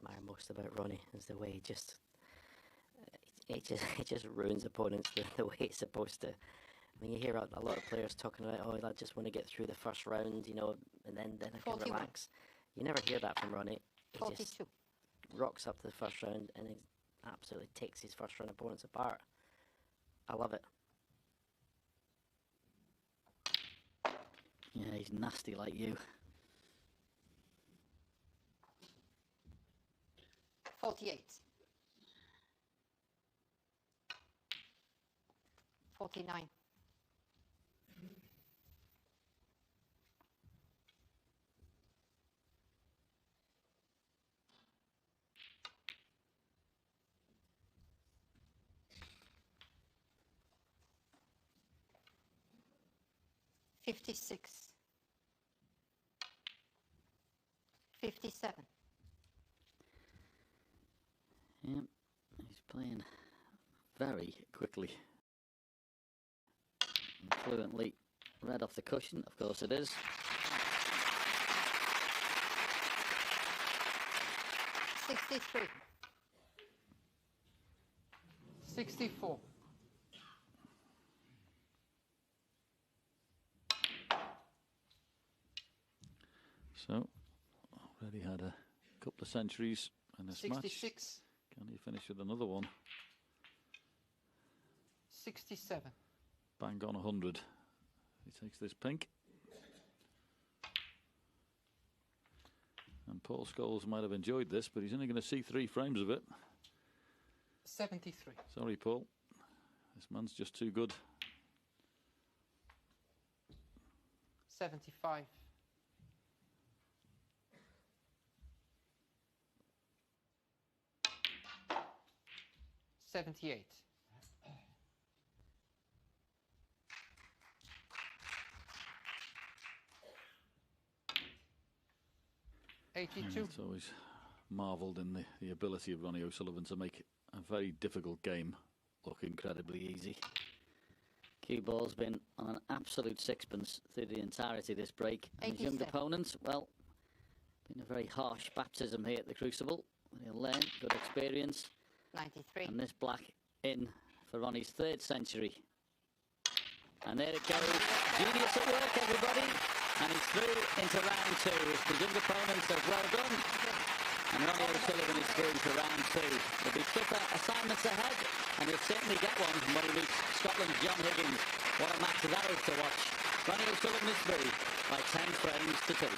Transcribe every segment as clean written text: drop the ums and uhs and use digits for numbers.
admire most about Ronnie is the way he just it just ruins opponents the way it's supposed to. I mean, you hear a lot of players talking about, oh, I just want to get through the first round, you know, and then I can 41. relax. You never hear that from Ronnie. He 42. just rocks up to the first round and he absolutely takes his first round opponents apart. I love it. Yeah, he's nasty like you. 48. 49. 56. 57. Yeah, he's playing very quickly. And fluently. Red off the cushion, of course it is. 63. 64. So, already had a couple of centuries in this 66. match. Can he finish with another one? 67. Bang on 100. He takes this pink. And Paul Scholes might have enjoyed this, but he's only going to see 3 frames of it. 73. Sorry, Paul. This man's just too good. 75. 78. 82. It's always marvelled in the ability of Ronnie O'Sullivan to make a very difficult game look incredibly easy. Cue ball's been on an absolute sixpence through the entirety of this break. And his young 87. opponents, well, been a very harsh baptism here at the Crucible. He'll learn, good experience. 93. And this black in for Ronnie's 3rd century. And there it goes. Genius at work, everybody. And he's through into round 2. His young opponents have well done. And Ronnie O'Sullivan is through to round 2. There'll be tougher assignments ahead, and he'll certainly get one when he meets Scotland's John Higgins. What a match that is to watch. Ronnie O'Sullivan is through by 10 frames to 2.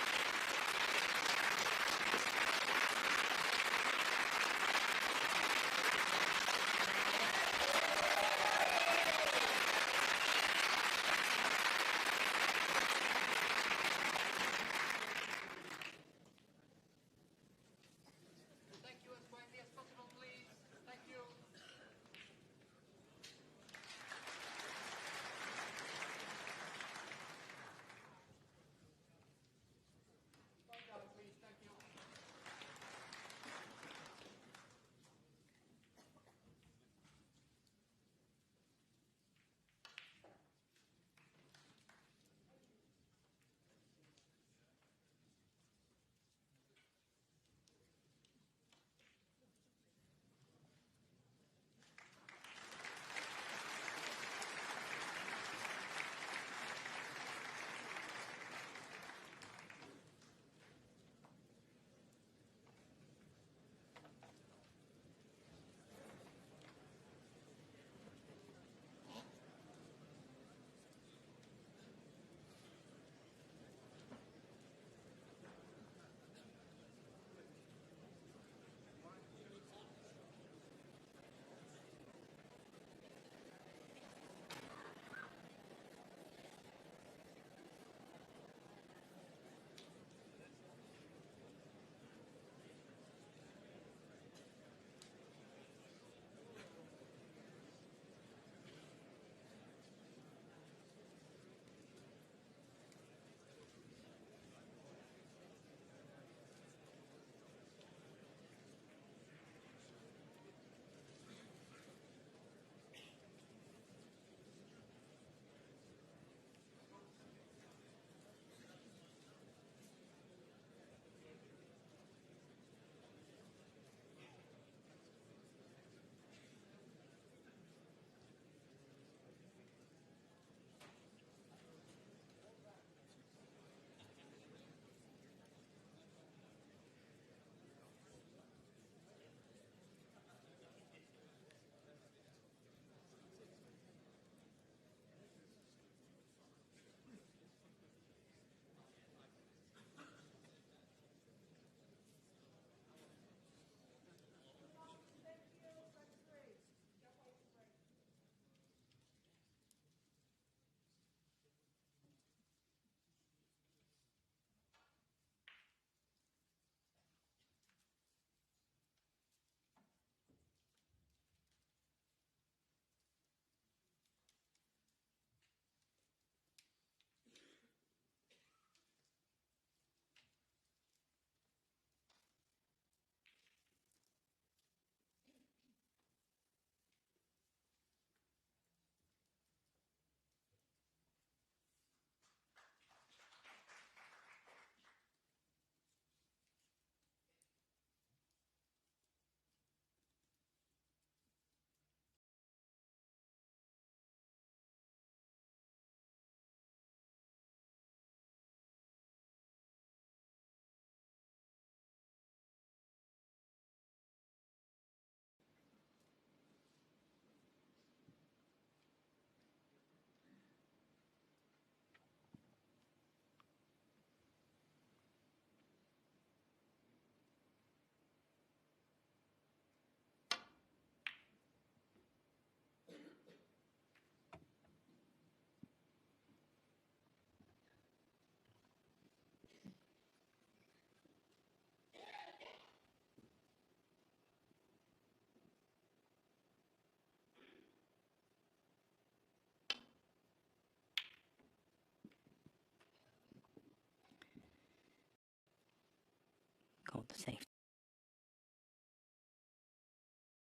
Called the safety.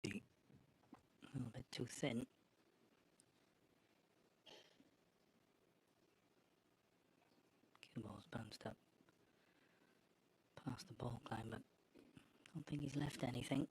A little bit too thin. Cue ball's bounced up past the ball climb, but I don't think he's left anything.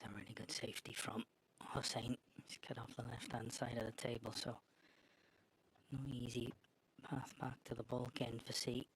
A really good safety from Hossein. He's cut off the left-hand side of the table, so no easy path back to the bulk end for C.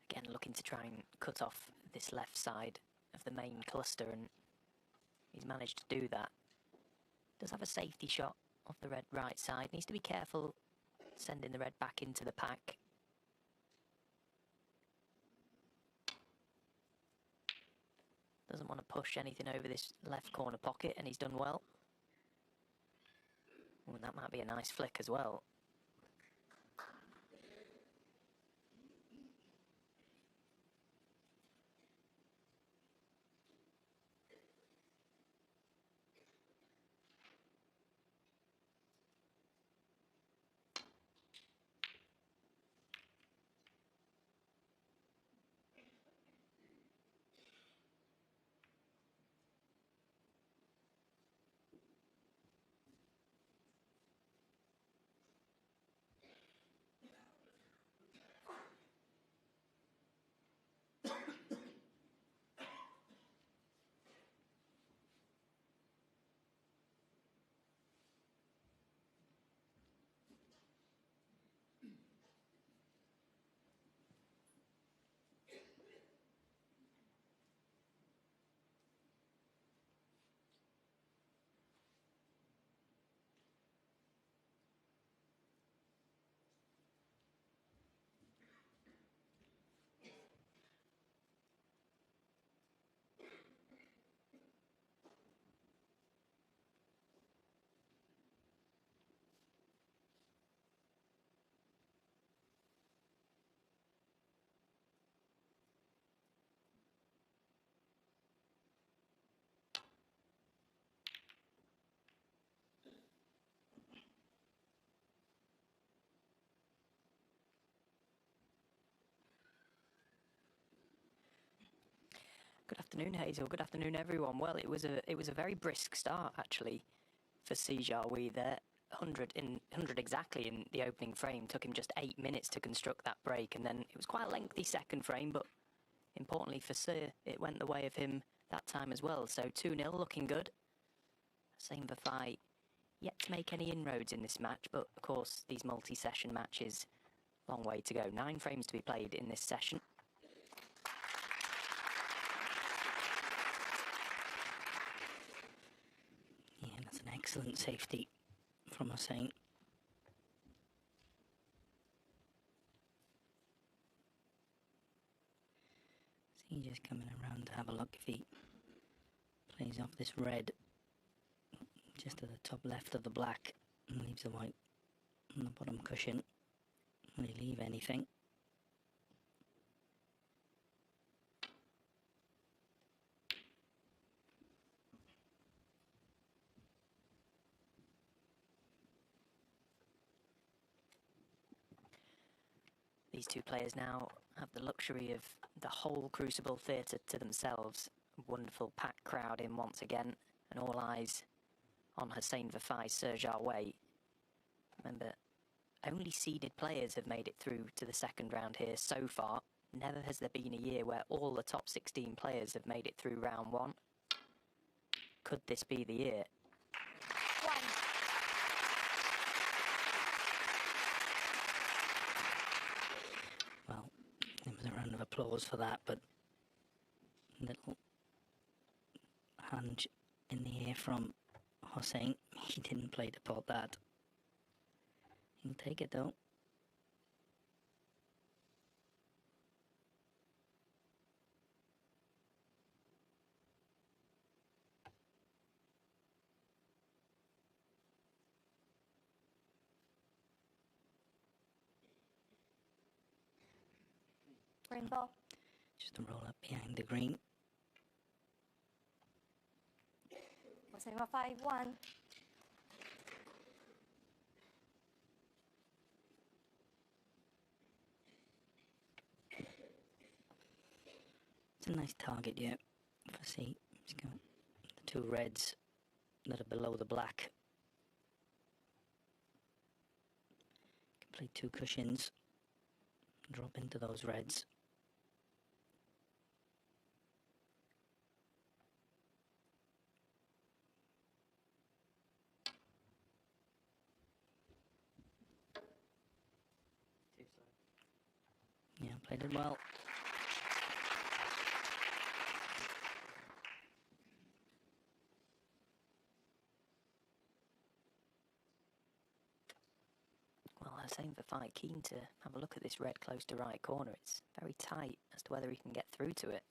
Again, looking to try and cut off this left side of the main cluster, and he's managed to do that. Does have a safety shot off the red right side. Needs to be careful sending the red back into the pack. Doesn't want to push anything over this left corner pocket, and he's done well. Oh, and that might be a nice flick as well. Good afternoon, Hazel. Good afternoon, everyone. Well, it was a very brisk start actually for Sijawi there. 100 exactly in the opening frame. Took him just 8 minutes to construct that break, and then it was quite a lengthy second frame, but importantly for Sir, it went the way of him that time as well. So 2-0, looking good. Same for Fai. Yet to make any inroads in this match, but of course these multi-session matches, long way to go. 9 frames to be played in this session. Yeah, that's an excellent safety from Hossein. He's just coming around to have a look if he plays off this red just to the top left of the black and leaves the white on the bottom cushion. Will he leave anything? These two players now have the luxury of the whole Crucible Theatre to themselves. A wonderful packed crowd in once again, and all eyes on Hussein Vafai's Serge Away. Remember, only seeded players have made it through to the second round here so far. Never has there been a year where all the top 16 players have made it through round one. Could this be the year? One. Well, there was a round of applause for that, but little hand in the air from Hossein. He didn't play to pot that. He'll take it though. Green ball. Just a roll up behind the green. Hossein Vafai, 1. It's a nice target here for C. He's got the two reds that are below the black. Can play two cushions, drop into those reds. Yeah, played it well. Well, Hussein Vafai keen to have a look at this red close to right corner. It's very tight as to whether he can get through to it.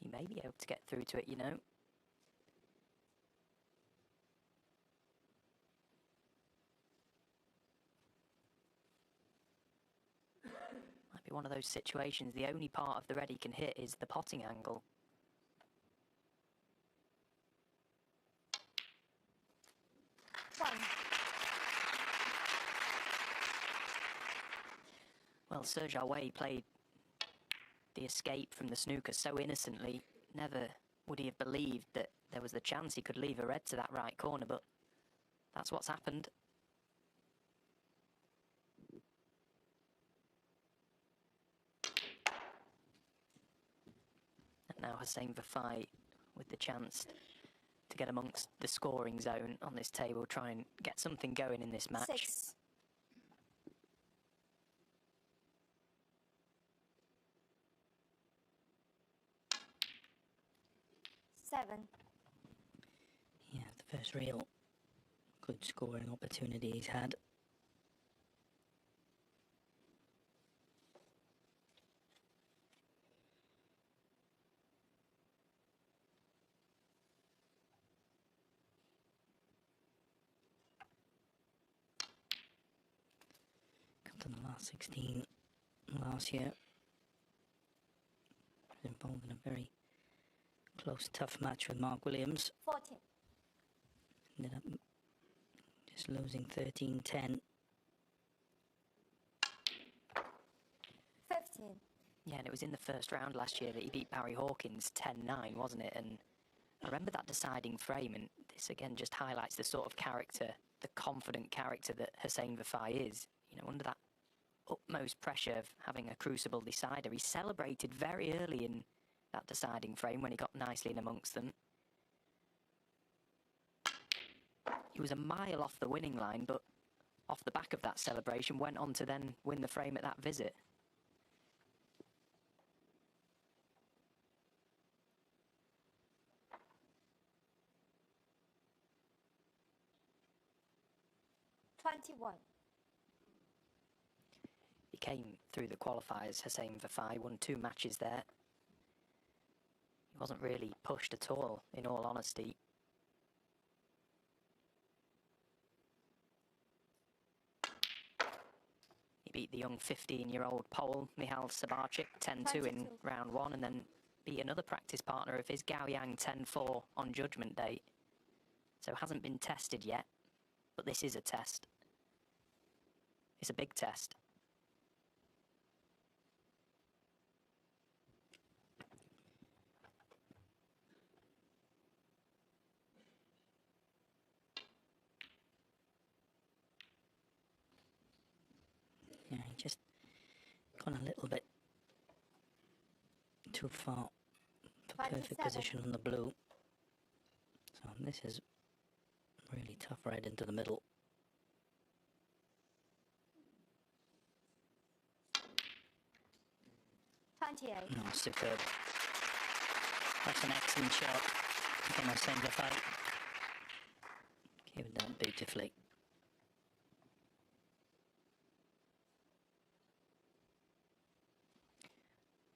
He may be able to get through to it, you know. Might be one of those situations, the only part of the red he can hit is the potting angle. One. Well, Serge Away played the escape from the snooker so innocently. Never would he have believed that there was the chance he could leave a red to that right corner, but that's what's happened. And now Hussein Vafai with the chance to get amongst the scoring zone on this table, try and get something going in this match. 6. Seven. Yeah, the first real good scoring opportunity he's had. Come to the last 16 last year. Was involved in a very close, tough match with Mark Williams. 14. Ended up just losing 13-10. 15. Yeah, and it was in the first round last year that he beat Barry Hawkins 10-9, wasn't it? And I remember that deciding frame, and this again just highlights the sort of character, the confident character that Hussein Vafai is. You know, under that utmost pressure of having a crucible decider, he celebrated very early in that deciding frame when he got nicely in amongst them. He was a mile off the winning line, but off the back of that celebration went on to then win the frame at that visit. 21. He came through the qualifiers, Hussein Vafai, won 2 matches there. He wasn't really pushed at all, in all honesty. He beat the young 15-year-old Pole, Michal Sabarczyk, 10-2 in 22. round 1, and then beat another practice partner of his, Gao Yang, 10-4 on Judgment Day. So hasn't been tested yet, but this is a test. It's a big test. Yeah, he just gone a little bit too far for perfect 27. position on the blue. So this is really tough red into the middle. Oh, superb. That's an excellent shot from Hussein Vafai. Came down beautifully.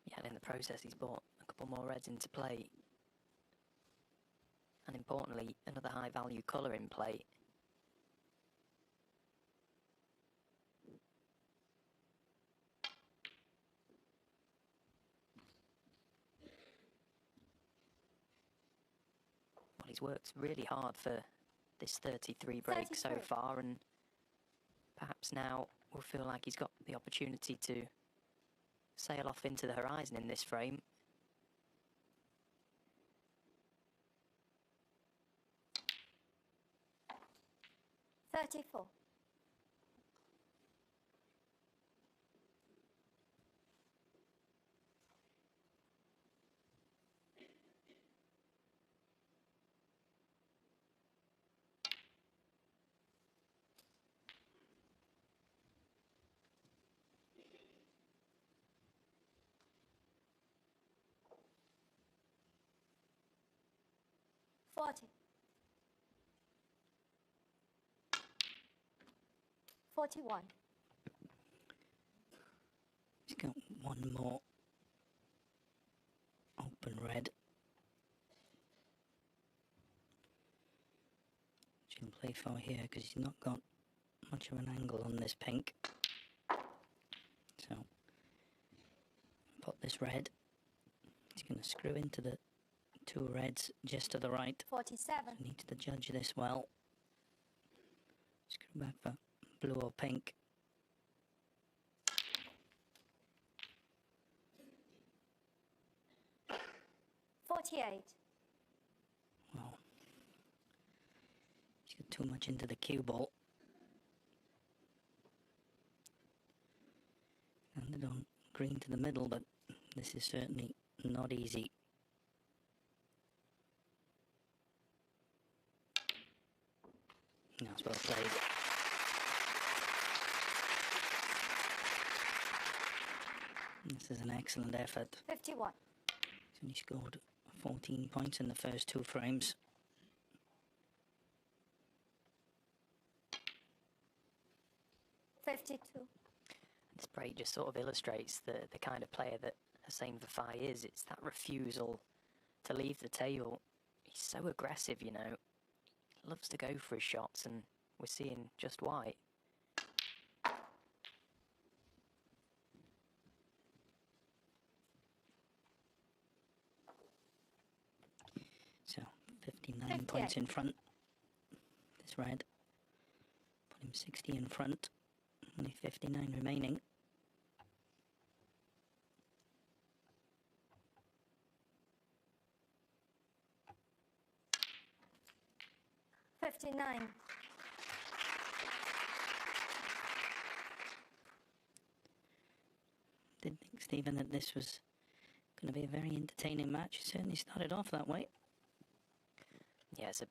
Yeah, and in the process he's brought a couple more reds into play. And importantly, another high value colour in play. Well, he's worked really hard for this 33 break so 33. far, and perhaps now will feel like he's got the opportunity to sail off into the horizon in this frame. $34. 40. 41. He's got one more open red. Which he'll play for here because he's not got much of an angle on this pink. So, put this red. He's going to screw into the 2 reds just to the right. 47. So needs to judge this well. Screw back for blue or pink. $48. Well, he's got too much into the cue ball. Landed on green to the middle, but this is certainly not easy. That's well played. This is an excellent effort. 51. He's only scored 14 points in the first 2 frames. $52. This break just sort of illustrates the kind of player that Hussein Vafai is. It's that refusal to leave the table. He's so aggressive, you know. Loves to go for his shots, and we're seeing just why. So, 59 points in front. This red. Put him 60 in front. Only 59 remaining. $59. Didn't think, Stephen, that this was going to be a very entertaining match. It certainly started off that way. Yeah, it's a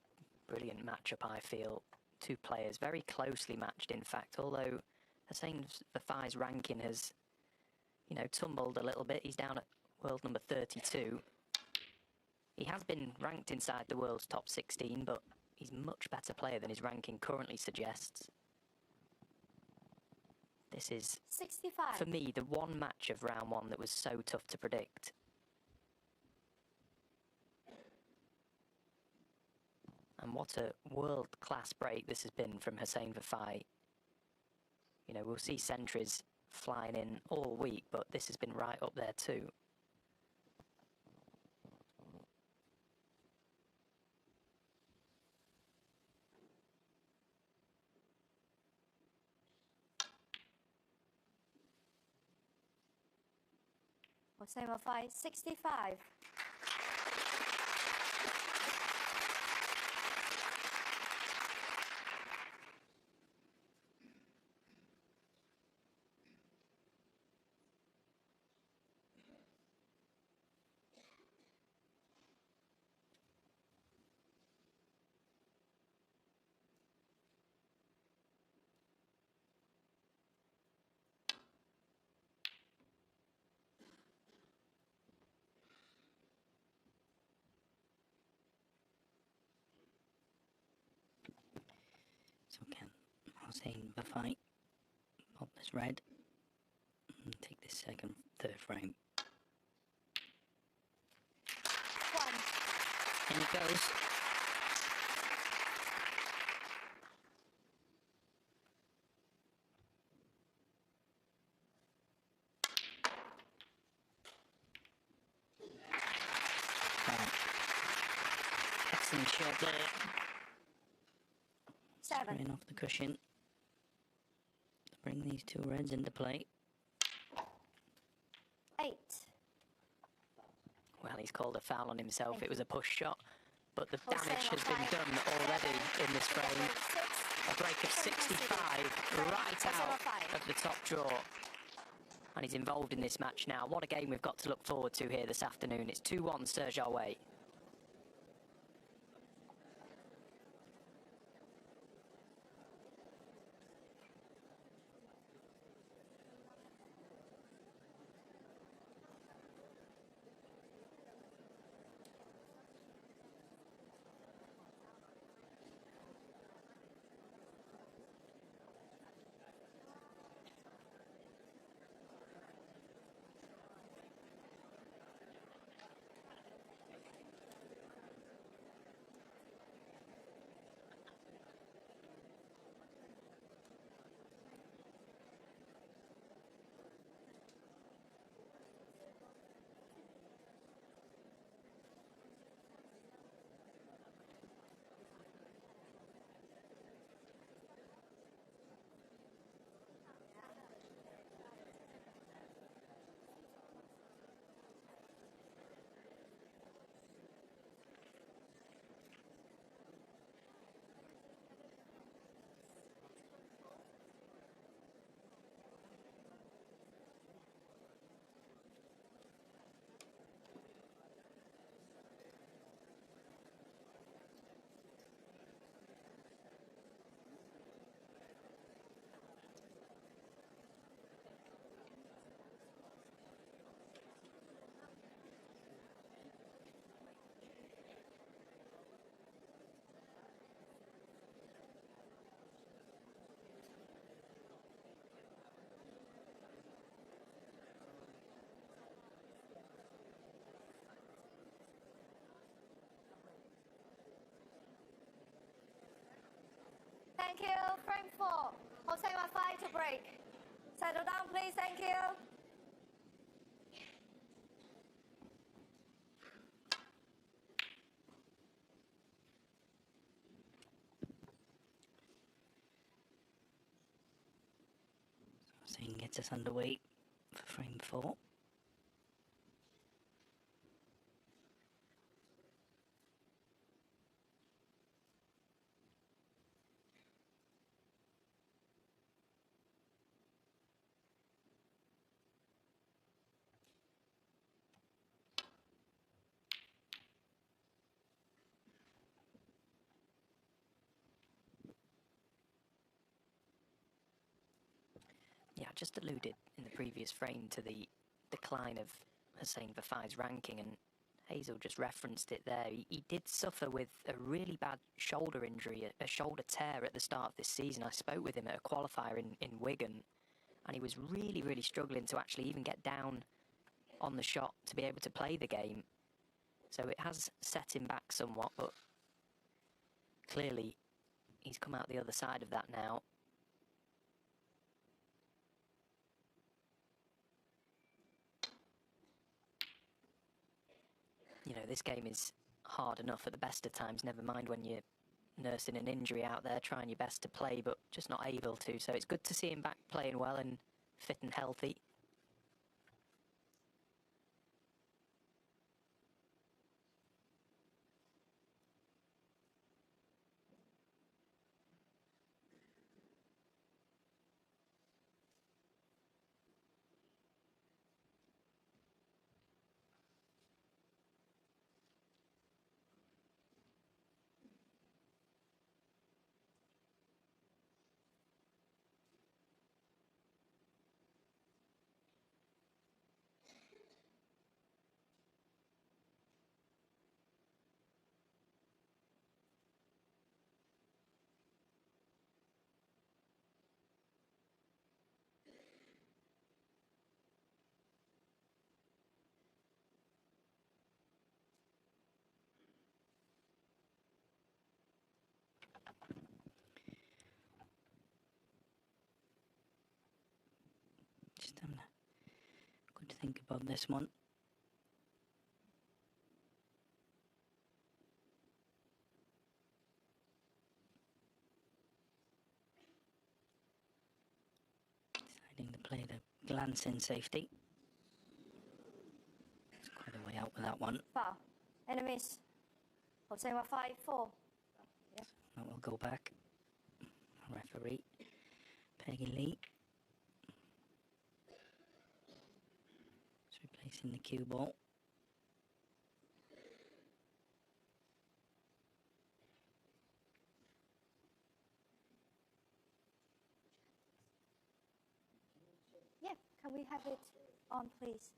brilliant matchup, I feel. 2 players very closely matched, in fact, although Hussein Vafai's ranking has, you know, tumbled a little bit. He's down at world number 32. He has been ranked inside the world's top 16, but he's a much better player than his ranking currently suggests. This is, 65. for me, the one match of round one that was so tough to predict. And what a world-class break this has been from Hussein Vafai. You know, we'll see centuries flying in all week, but this has been right up there too. Hossein Vafai, 65. So can Hossein Vafai pop this red and take this third frame. 1. In it goes. Excellent shot there. 7. Spraying off the cushion to bring these two reds into play. 8. Well, he's called a foul on himself. Thank It was a push shot, but the Hossein damage has been Vafai, done already in this frame. 6. A break of 65 right out of the top draw. And he's involved in this match now. What a game we've got to look forward to here this afternoon. It's 2-1 Serge Aouet. Thank you. Frame 4. Hossein Vafai to break. Settle down, please. Thank you. Hussein gets us underway for frame 4. Yeah, I just alluded in the previous frame to the decline of Hussein Vafai's ranking, and Hazel just referenced it there. He did suffer with a really bad shoulder injury, a shoulder tear at the start of this season. I spoke with him at a qualifier in Wigan, and he was really, really struggling to actually even get down on the shot to be able to play the game. So it has set him back somewhat, but clearly he's come out the other side of that now. You know, this game is hard enough at the best of times, never mind when you're nursing an injury out there, trying your best to play, but just not able to. So it's good to see him back playing well and fit and healthy. Just having a good think about this one. Deciding to play the glance in safety. It's quite a way out with that one. Foul. Enemies. I'll say 5-4. That will go back. Referee Peggy Lee. It's replacing the cue ball. Yeah, can we have it on, please?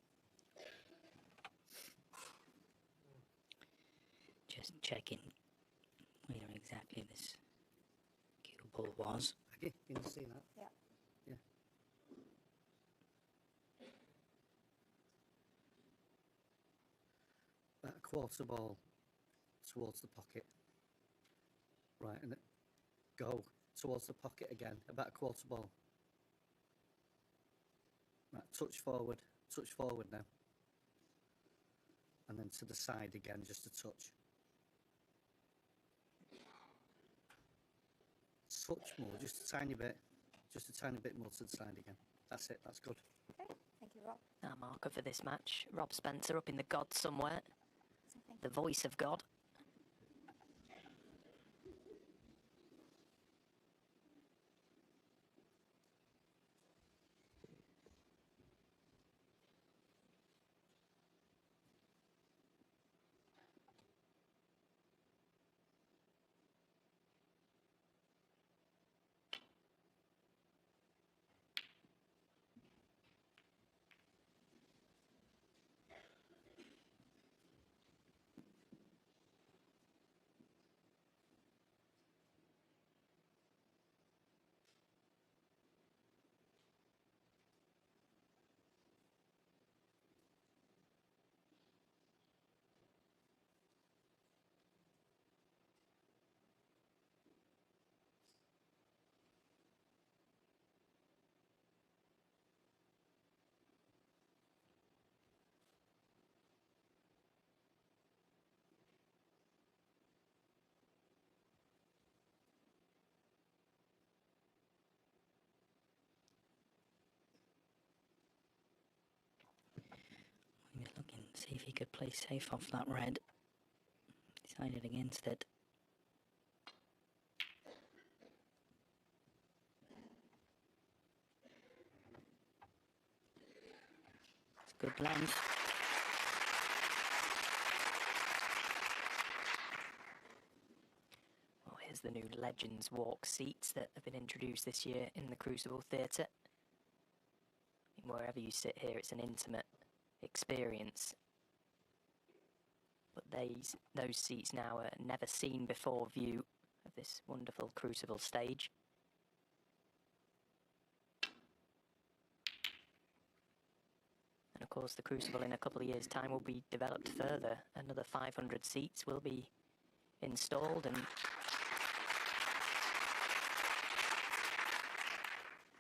Just checking where exactly this cue ball was. Okay, can you see that? Yeah. Yeah. About a quarter ball towards the pocket. Right, and go towards the pocket again. About a quarter ball. Right, touch forward now. And then to the side again, just a touch. Touch more, just a tiny bit more to the side again. That's it, that's good. Okay, thank you, Rob. Our marker for this match, Rob Spencer up in the God somewhere, the voice of God. He was looking to see if he could play safe off that red. Decided against it. It's good length. Well, here's the new Legends Walk seats that have been introduced this year in the Crucible Theatre. Wherever you sit here, it's an intimate experience. But those seats now are never seen before view of this wonderful Crucible stage. course, the Crucible in a couple of years' time will be developed further. Another 500 seats will be installed, and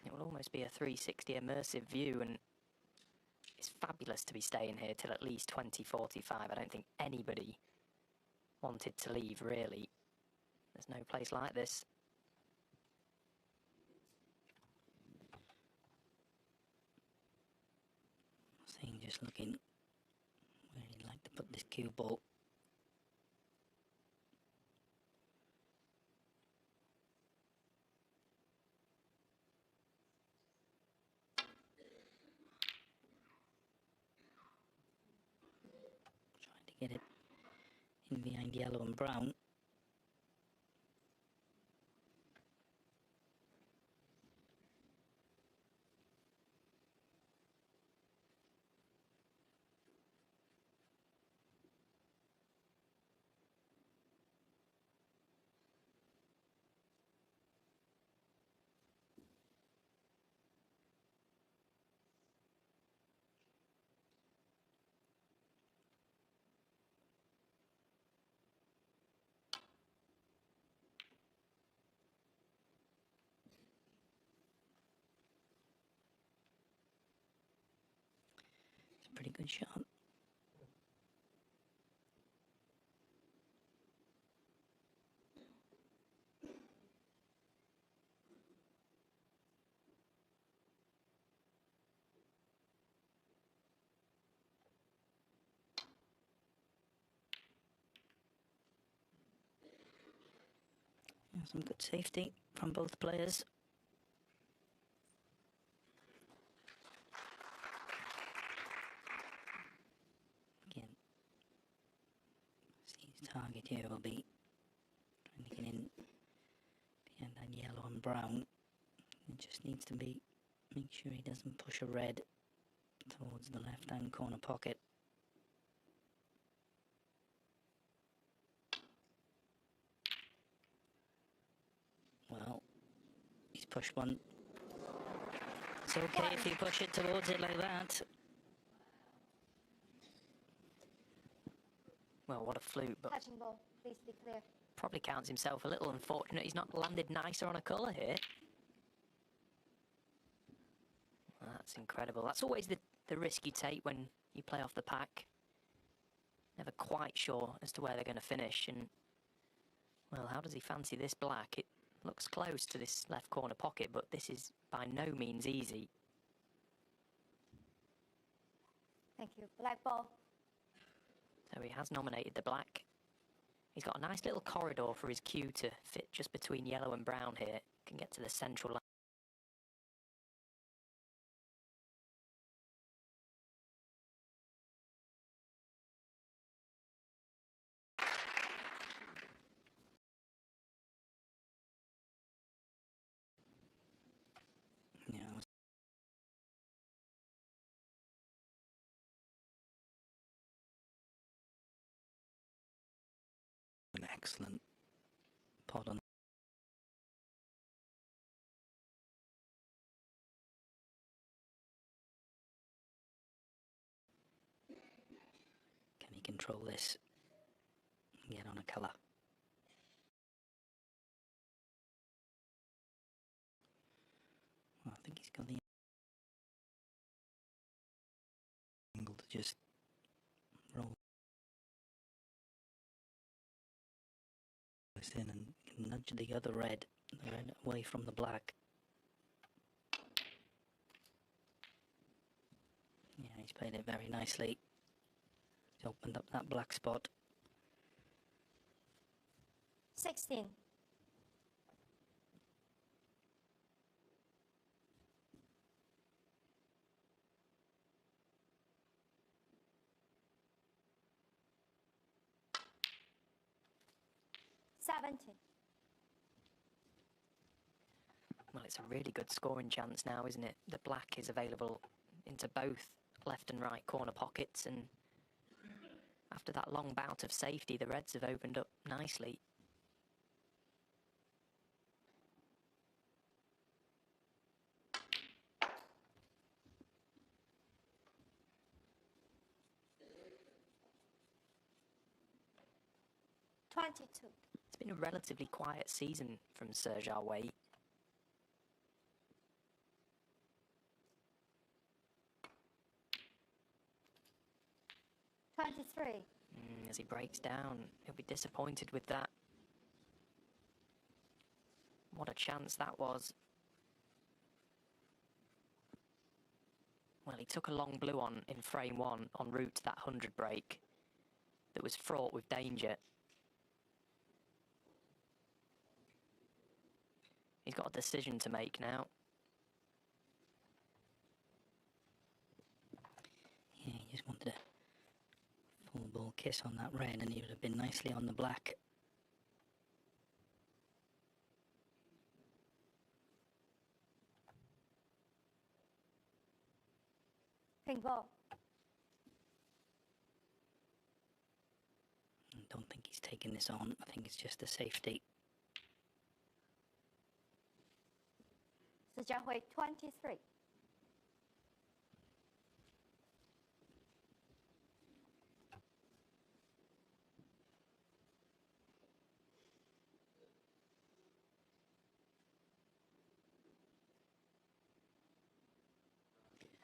it will almost be a 360 immersive view, and it's fabulous to be staying here till at least 2045. I don't think anybody wanted to leave, really. There's no place like this. Seeing, just looking where he'd like to put this cue ball. Trying to get it in behind yellow and brown. It's a pretty good shot. Some good safety from both players. Again, see his target here will be trying to get in behind that yellow and brown. It just needs to be, make sure he doesn't push a red towards the left-hand corner pocket. Well, he's pushed one. It's okay if you push it towards it like that. Well, what a fluke, but Catching ball, please be clear. probably counts himself a little unfortunate he's not landed nicer on a colour here. That's incredible. That's always the risk you take when you play off the pack. Never quite sure as to where they're going to finish. And, well, how does he fancy this black? It looks close to this left corner pocket, but this is by no means easy. Thank you. Black ball. So he has nominated the black. He's got a nice little corridor for his cue to fit just between yellow and brown here. Can get to the central line. Yeah, an excellent pod on. Can he control this and get on a colour? Well, I think he's got the angle to just roll this in and nudge the other red away from the black. Yeah, he's played it very nicely. He's opened up that black spot. 16.17. Well, it's a really good scoring chance now, isn't it? The black is available into both left and right corner pockets, and after that long bout of safety, the reds have opened up nicely. 22. It's been a relatively quiet season from Serge Aouet. As he breaks down, he'll be disappointed with that. What a chance that was. Well, he took a long blue on in frame 1 en route to that 100 break that was fraught with danger. He's got a decision to make now. Yeah, he just wanted a full ball kiss on that red and he would have been nicely on the black. Pink ball. I don't think he's taking this on. I think it's just a safety. 时间会23.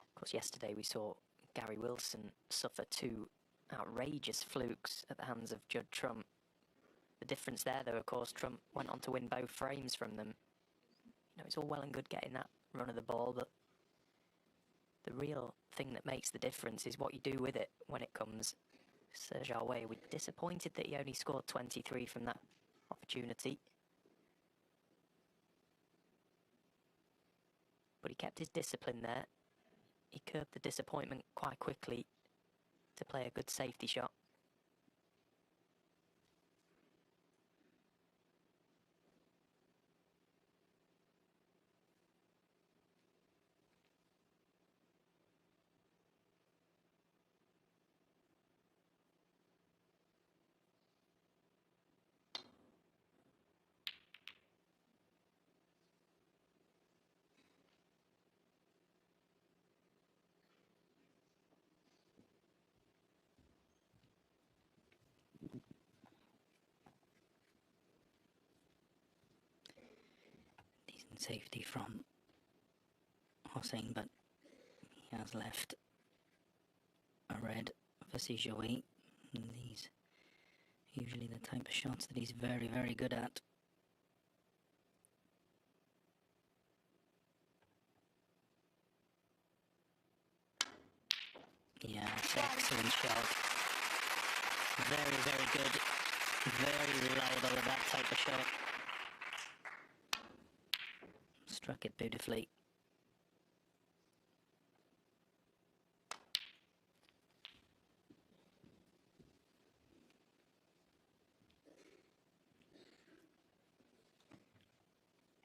Of course, yesterday we saw Gary Wilson suffer 2 outrageous flukes at the hands of Judd Trump. The difference there, though, of course, Trump went on to win both frames from them. You know, it's all well and good getting that run of the ball, but the real thing that makes the difference is what you do with it when it comes. Serge Aouet, we're disappointed that he only scored 23 from that opportunity. But he kept his discipline there. He curbed the disappointment quite quickly to play a good safety shot. Decent safety from Hossein, but he has left a red for Sijoui. And these usually the type of shots that he's very, very good at. Yeah, it's an excellent shot. Very, very good. Very reliable at that type of shot. Struck it beautifully.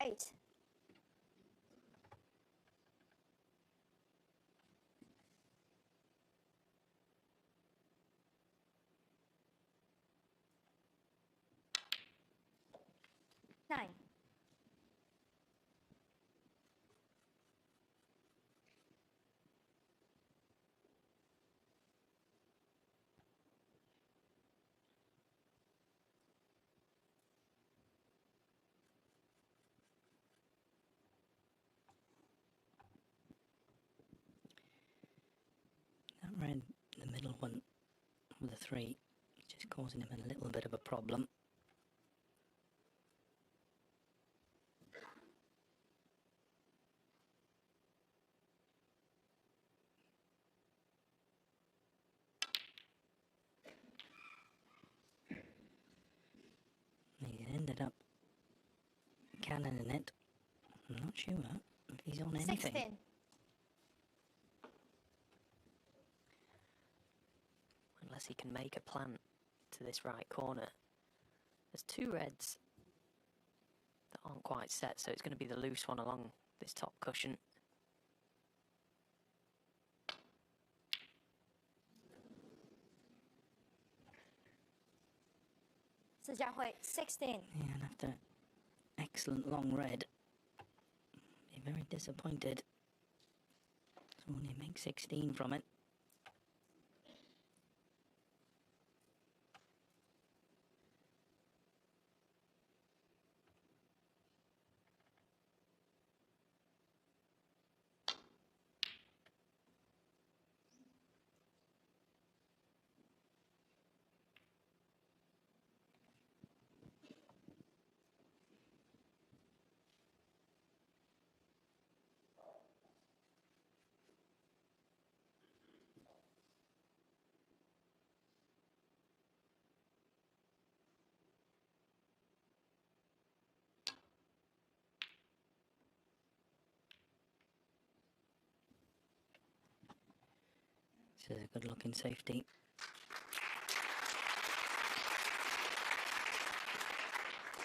Eight. Nine. That red, the middle one of the 3, just causing him a little bit of a problem. He ended up cannoning it. I'm not sure if he's on anything. 16. Unless he can make a plant to this right corner. There's 2 reds that aren't quite set, so it's going to be the loose one along this top cushion. Sijiahui, 16. Yeah, and after excellent long red, be very disappointed. So only make 16 from it. This is a good looking safety.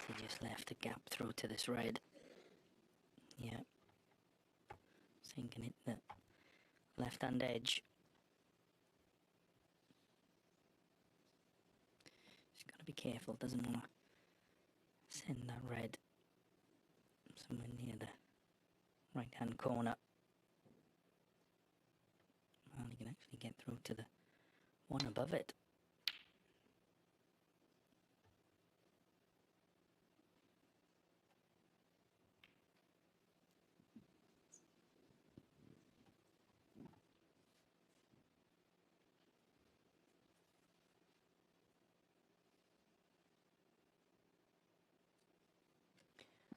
He just left a gap through to this red. Yeah. Sinking it the left hand edge. Just got to be careful, doesn't want to send that red somewhere near the right hand corner. Well, you can actually get through to the one above it.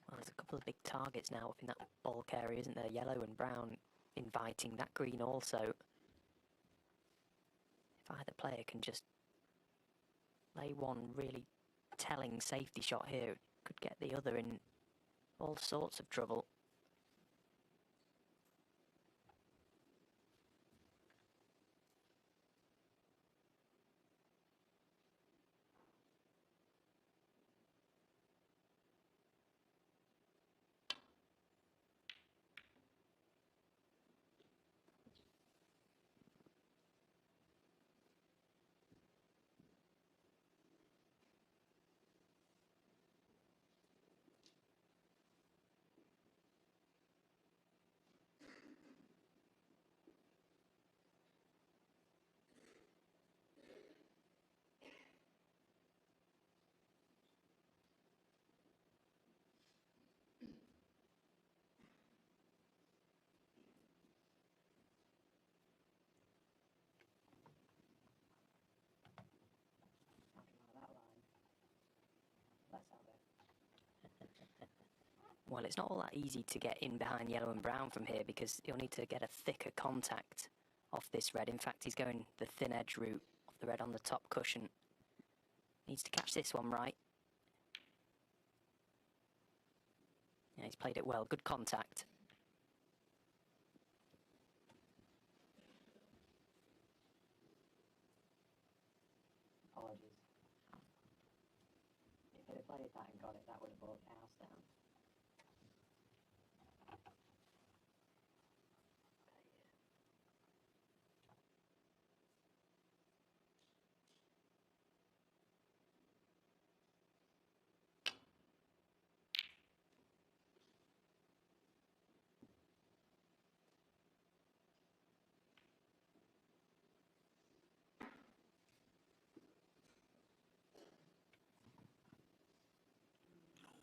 Well, there's a couple of big targets now up in that bulk area, isn't there? Yellow and brown inviting that green also. If either player can just lay one really telling safety shot here, it could get the other in all sorts of trouble. Well, it's not all that easy to get in behind yellow and brown from here because you'll need to get a thicker contact off this red. In fact, he's going the thin edge route of the red on the top cushion. Needs to catch this one right. Yeah, he's played it well. Good contact. Apologies. If he'd have played that and got it, that would have brought the house down.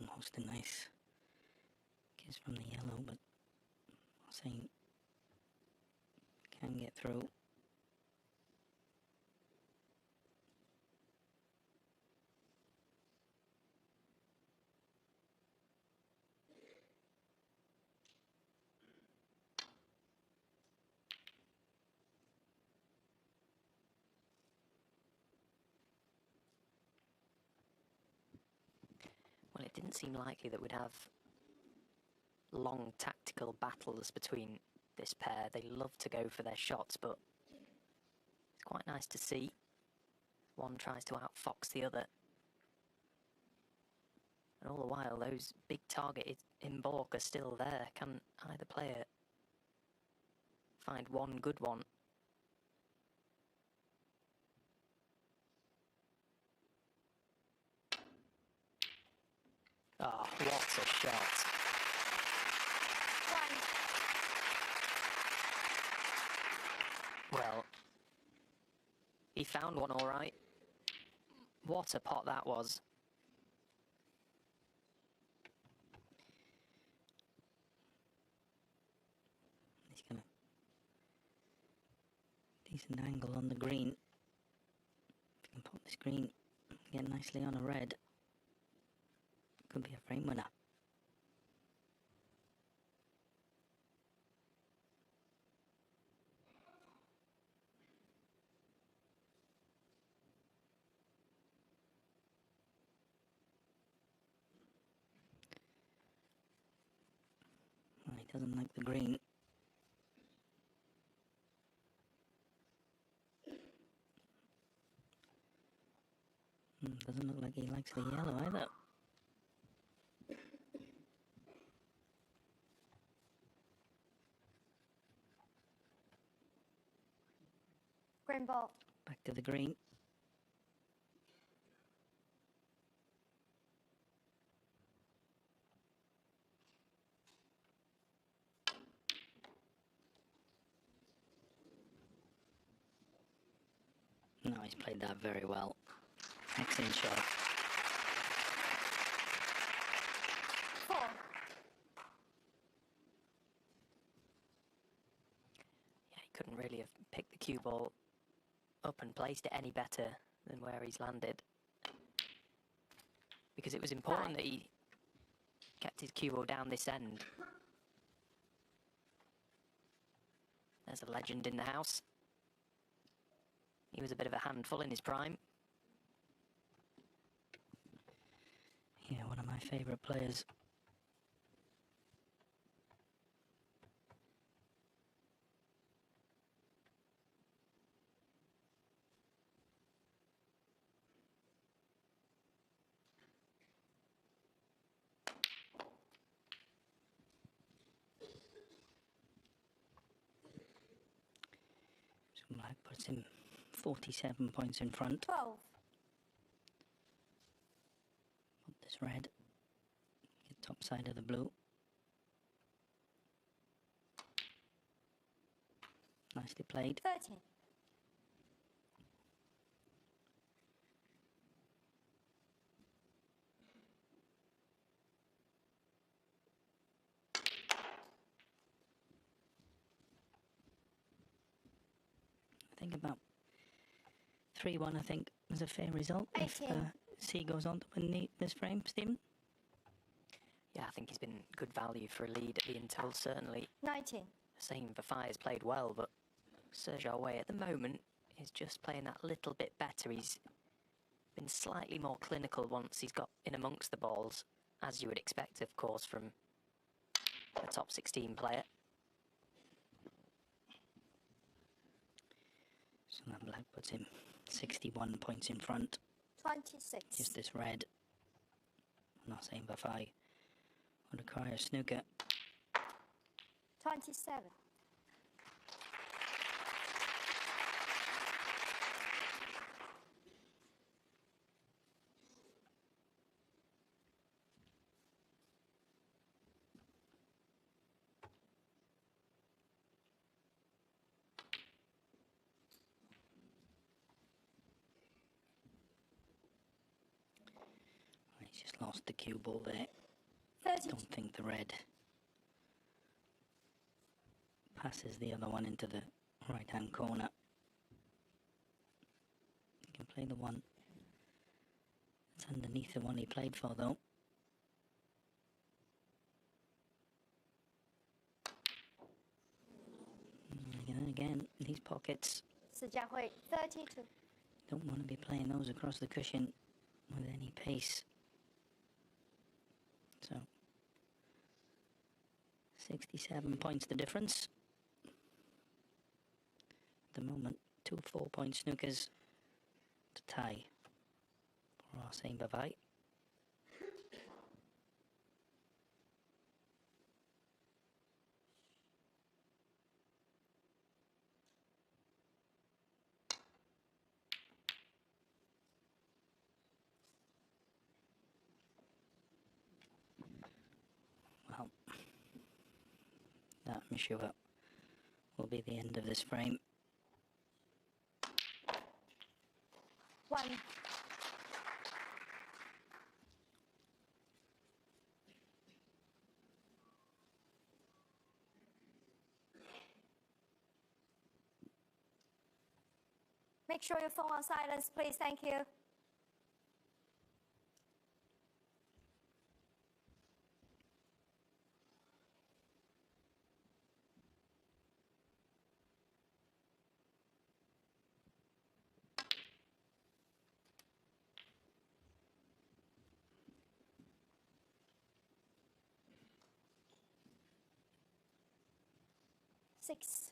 Almost a nice kiss from the yellow, but I'm saying can get through. Well, it didn't seem likely that we'd have long tactical battles between this pair. They love to go for their shots, but it's quite nice to see. One tries to outfox the other. And all the while, those big targets in balk are still there. Can either player find one good one? Oh, what a shot. Well, he found one all right. What a pot that was. He's got a decent angle on the green. If you can pop this green, get nicely on a red. Could be a frame winner. Well, he doesn't like the green. Doesn't look like he likes the yellow either. Green ball. Back to the green. No, he's played that very well. Excellent shot. 4. Yeah, he couldn't really have picked the cue ball up and placed it any better than where he's landed. Because it was important that he kept his cue ball down this end. There's a legend in the house. He was a bit of a handful in his prime. Yeah, one of my favourite players. So Black puts him 47 points in front. 12. Put this red. Get top side of the blue. Nicely played. 13. I think about 3-1, I think, was a fair result. If 18. C goes on to win this frame, Stephen. Yeah, I think he's been good value for a lead at the interval, certainly. 19. Same for Fire's played well, but Serge Aouet at the moment is just playing that little bit better. He's been slightly more clinical once he's got in amongst the balls, as you would expect, of course, from a top 16 player. So that Black puts him 61 points in front. 26. Just this red. I'm not saying Bafai would require Snooker. 27. He's just lost the cue ball there. 30. Don't think the red passes the other one into the right hand corner. He can play the one that's underneath the one he played for though. And again, these pockets, 史佳慧 32. don't want to be playing those across the cushion with any pace. So 67 points the difference. At the moment, 2 4-point snookers to tie for Arsene Bavai. Well, that, I'm sure, will be the end of this frame. 1. Make sure your phone on silence, please. Thank you. Six.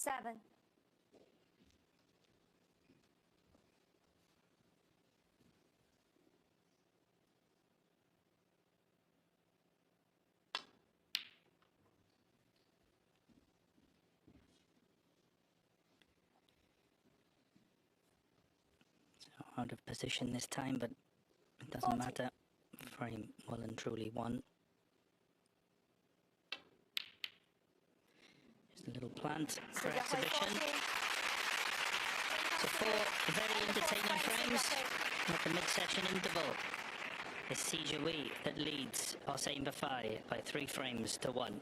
7. So out of position this time, but it doesn't matter. Frame well and truly won. Just a little plant for 世界会exhibition. 14. So 4 very entertaining frames at the mid-session interval. It's Sijui that leads Hossein Bafai by 3 frames to 1.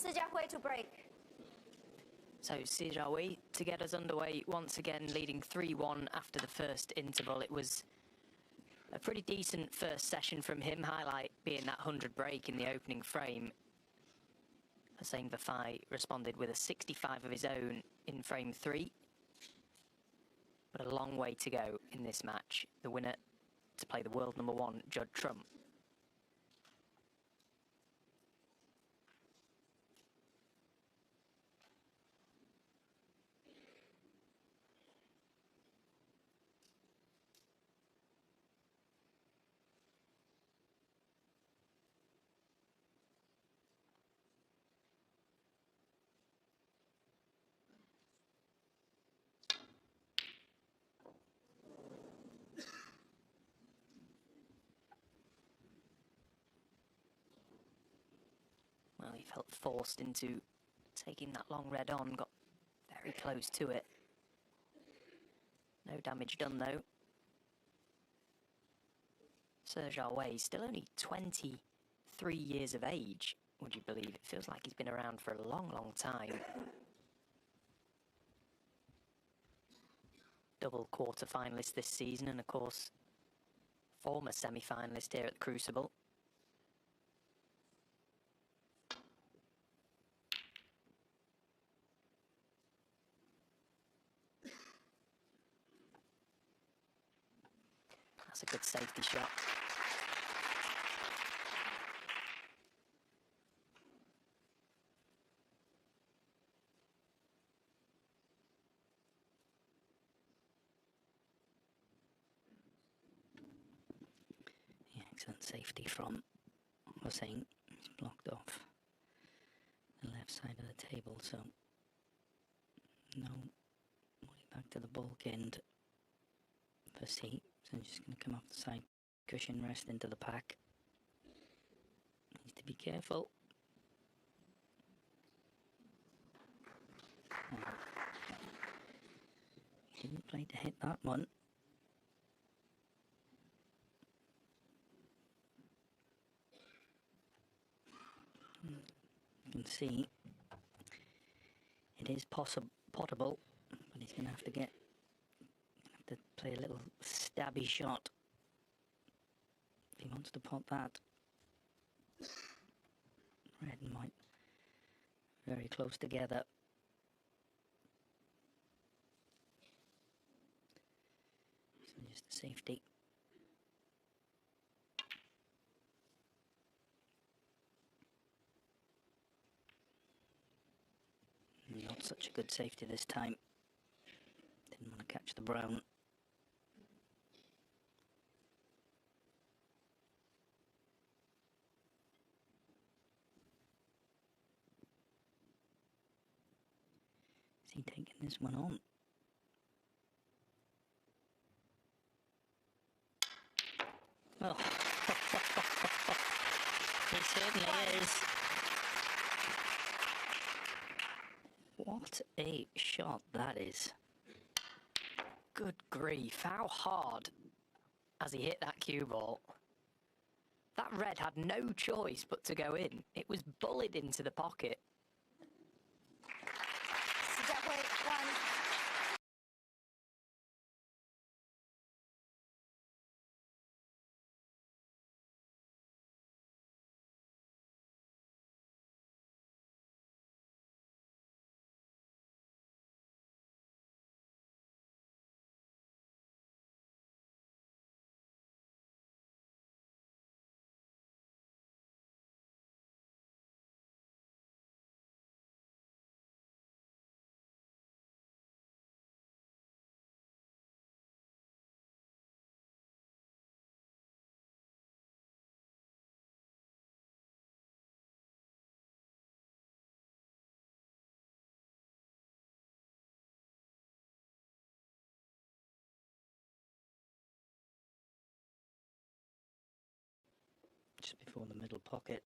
Si Jiahui to break. So Sijawi to get us underway once again, leading 3-1 after the first interval. It was a pretty decent first session from him, highlight being that 100 break in the opening frame. Hossein Vafai responded with a 65 of his own in frame 3. But a long way to go in this match. The winner to play the world number 1, Judd Trump. Well, he felt forced into taking that long red on, got very close to it. No damage done though. Serge Aoué, still only 23 years of age, would you believe? It feels like he's been around for a long, long time. Double quarter-finalist this season, and of course, former semi-finalist here at the Crucible. That's a good safety shot. Yeah, excellent safety from Hossein. He's blocked off the left side of the table, so no way back to the bulk end for C. So he's just going to come off the side cushion, rest into the pack. Needs to be careful. He didn't play to hit that one. You can see it is potable, but he's going to have to play a little stabby shot if he wants to pot that. Red and white very close together. So just a safety. Not such a good safety this time. Didn't want to catch the brown. Is he taking this one on? Oh. He certainly is. What a shot that is. Good grief, how hard as he hit that cue ball. That red had no choice but to go in. It was bullied into the pocket. Si Jiahui 1. Just before the middle pocket.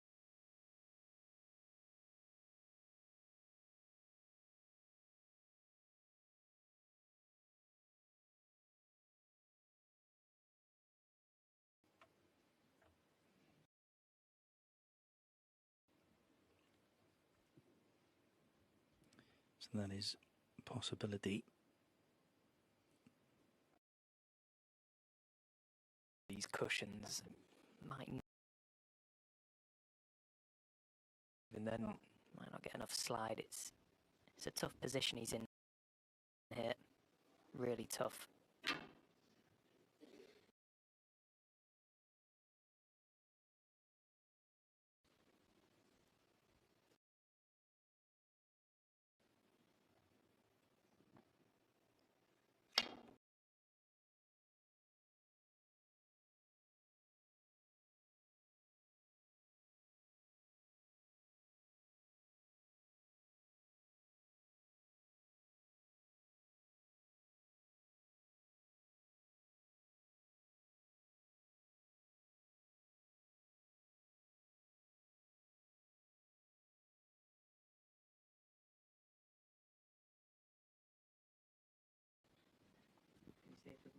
So that is a possibility. These cushions might even then might not get enough slide. It's a tough position he's in here. Really tough.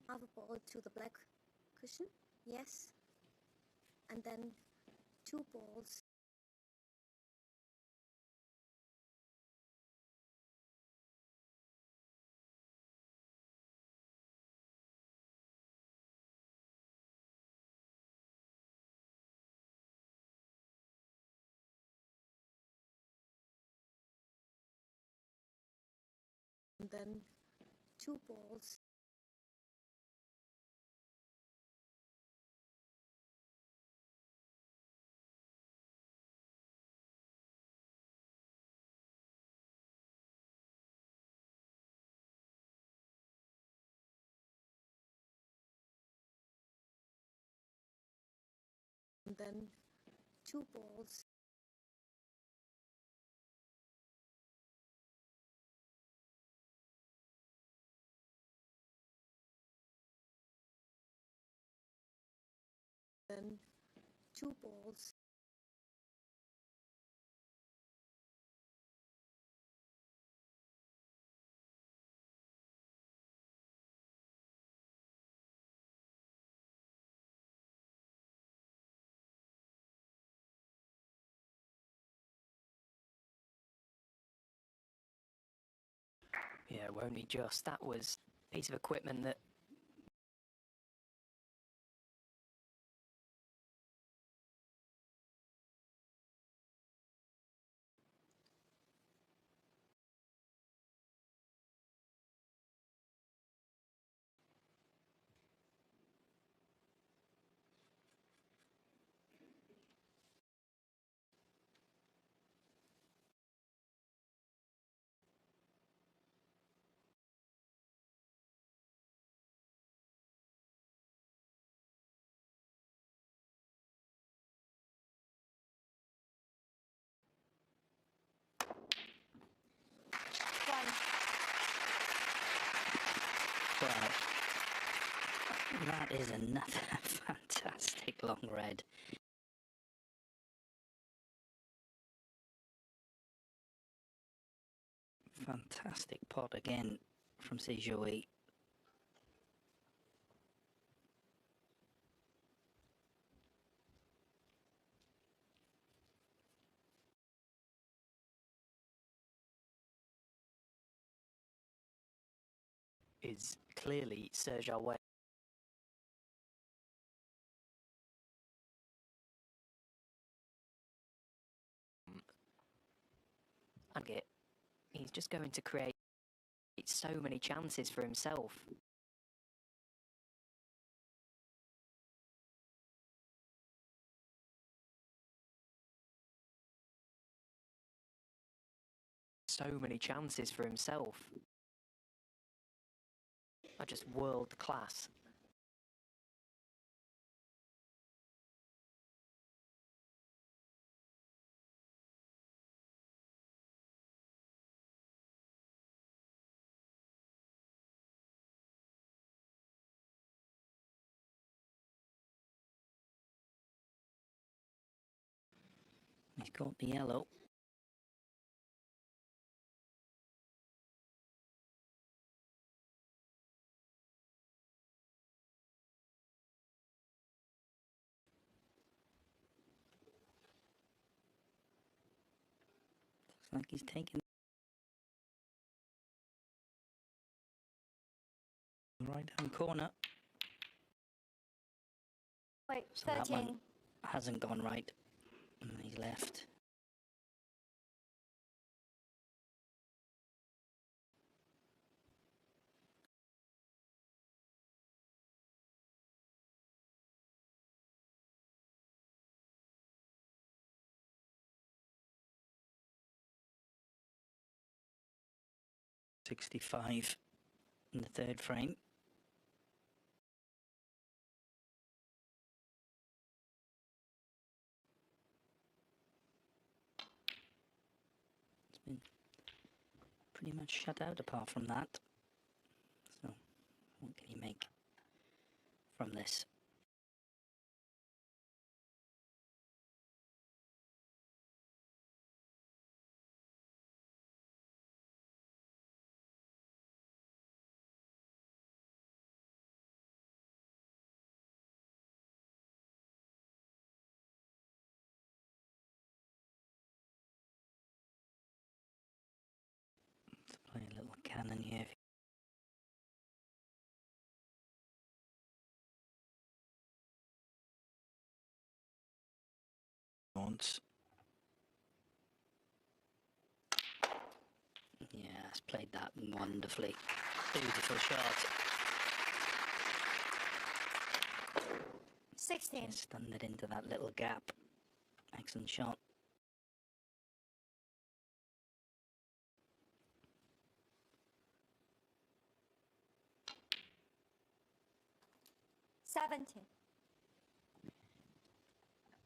Half a ball to the black cushion, yes. And then 2 balls. And then 2 balls. And then 2 balls. Then 2 balls. Yeah, won't he just? That was a piece of equipment that Well, that is another fantastic long red. Fantastic pot again from Sejoui. is clearly Serge Aouet. He's just going to create so many chances for himself. So many chances for himself. Are just world class. He's got the yellow. Looks like he's taken Right hand corner. Wait, So that 13. one hasn't gone right. And he's left. .65 in the third frame. It's been pretty much shut out apart from that. So, what can he make from this? Let's play a little cannon here. Once. Yeah, it's played that wonderfully. Beautiful shot. 16. Just stunned it into that little gap. Excellent shot. Seventeen.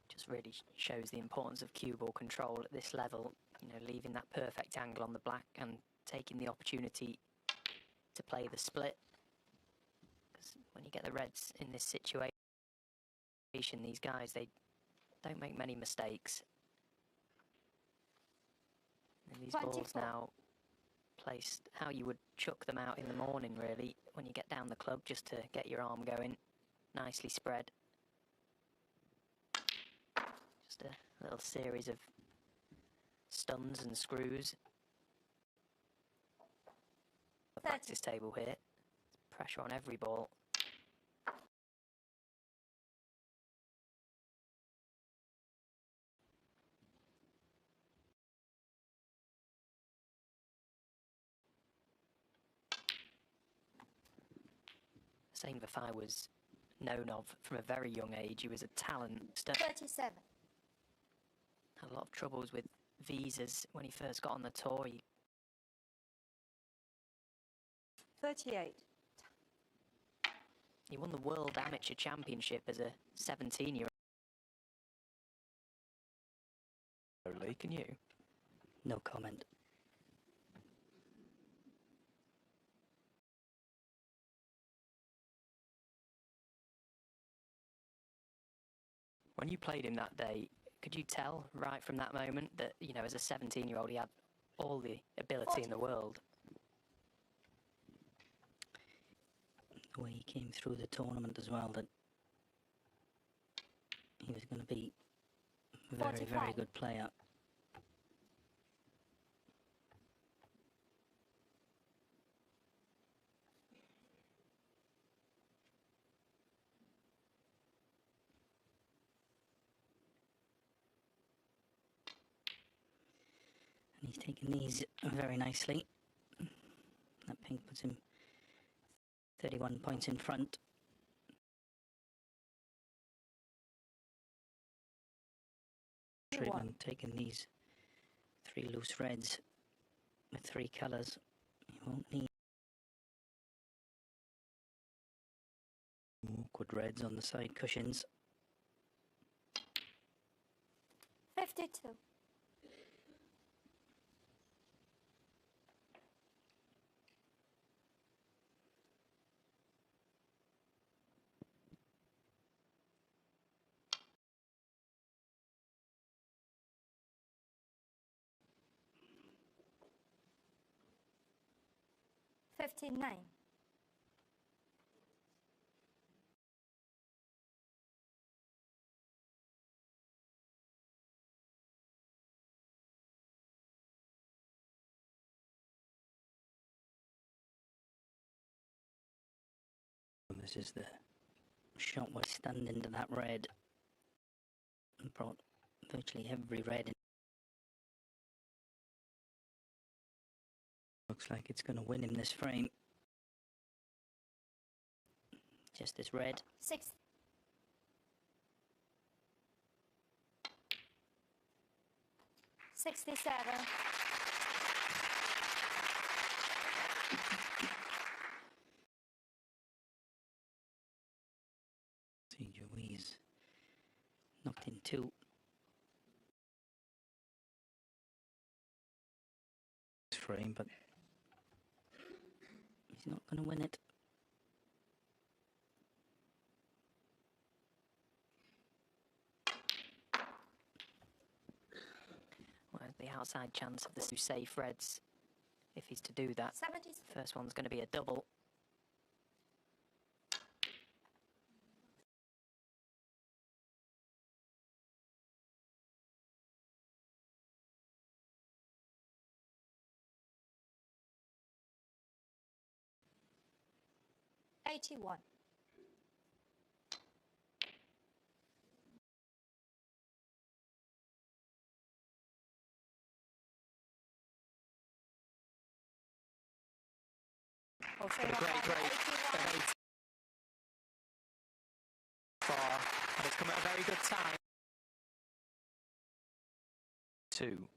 Just really shows the importance of cue ball control at this level. You know, leaving that perfect angle on the black and taking the opportunity to play the split. Because when you get the reds in this situation, these guys, they don't make many mistakes. And these 24. balls now placed how you would chuck them out in the morning, really, when you get down the club, just to get your arm going. Nicely spread. Just a little series of stuns and screws. The practice table here. Pressure on every ball. Saying Vafai was known of from a very young age. He was a talent. 37. Had a lot of troubles with visas when he first got on the tour. 38. He won the World Amateur Championship as a 17-year-old. Lee, can you? No comment. When you played him that day, could you tell right from that moment that, you know, as a 17-year-old, he had all the ability in the world? The way he came through the tournament as well, that he was going to be a very, 45. very good player. And he's taken these very nicely. That pink puts him 31 points in front. Treatment taking these 3 loose reds with 3 colours. You won't need awkward reds on the side cushions. 52. $59. this is the shot where stand into that red and brought virtually every red in. Looks like it's going to win him this frame. Just this red. 6. 67. See, Joey's knocked in 2. Frame, but he's not going to win it. Well, the outside chance of the 2 safe reds, if he's to do that. 70. First one's going to be a double. $81. Oh, But a great break of 84, and it's come at a very good time. 2.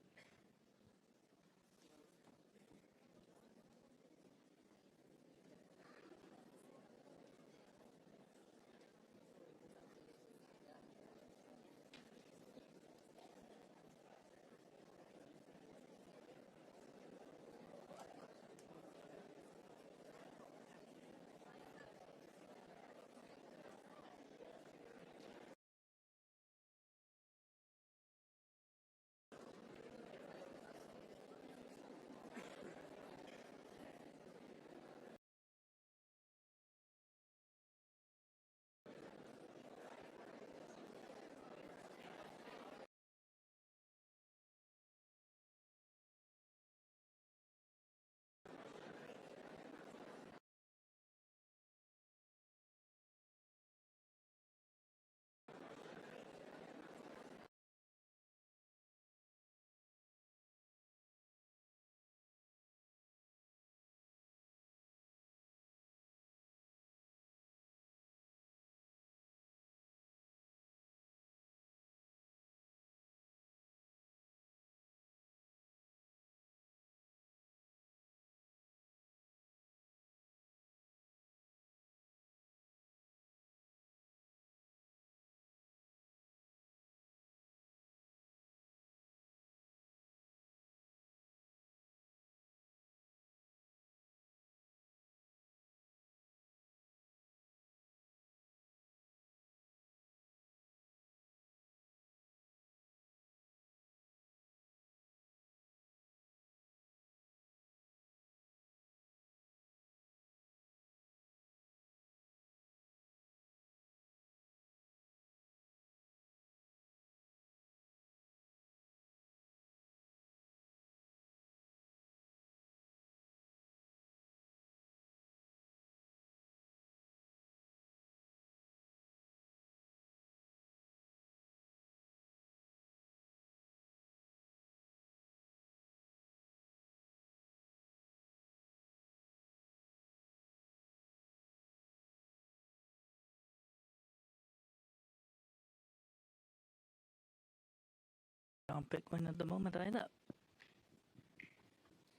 Can't pick one at the moment either.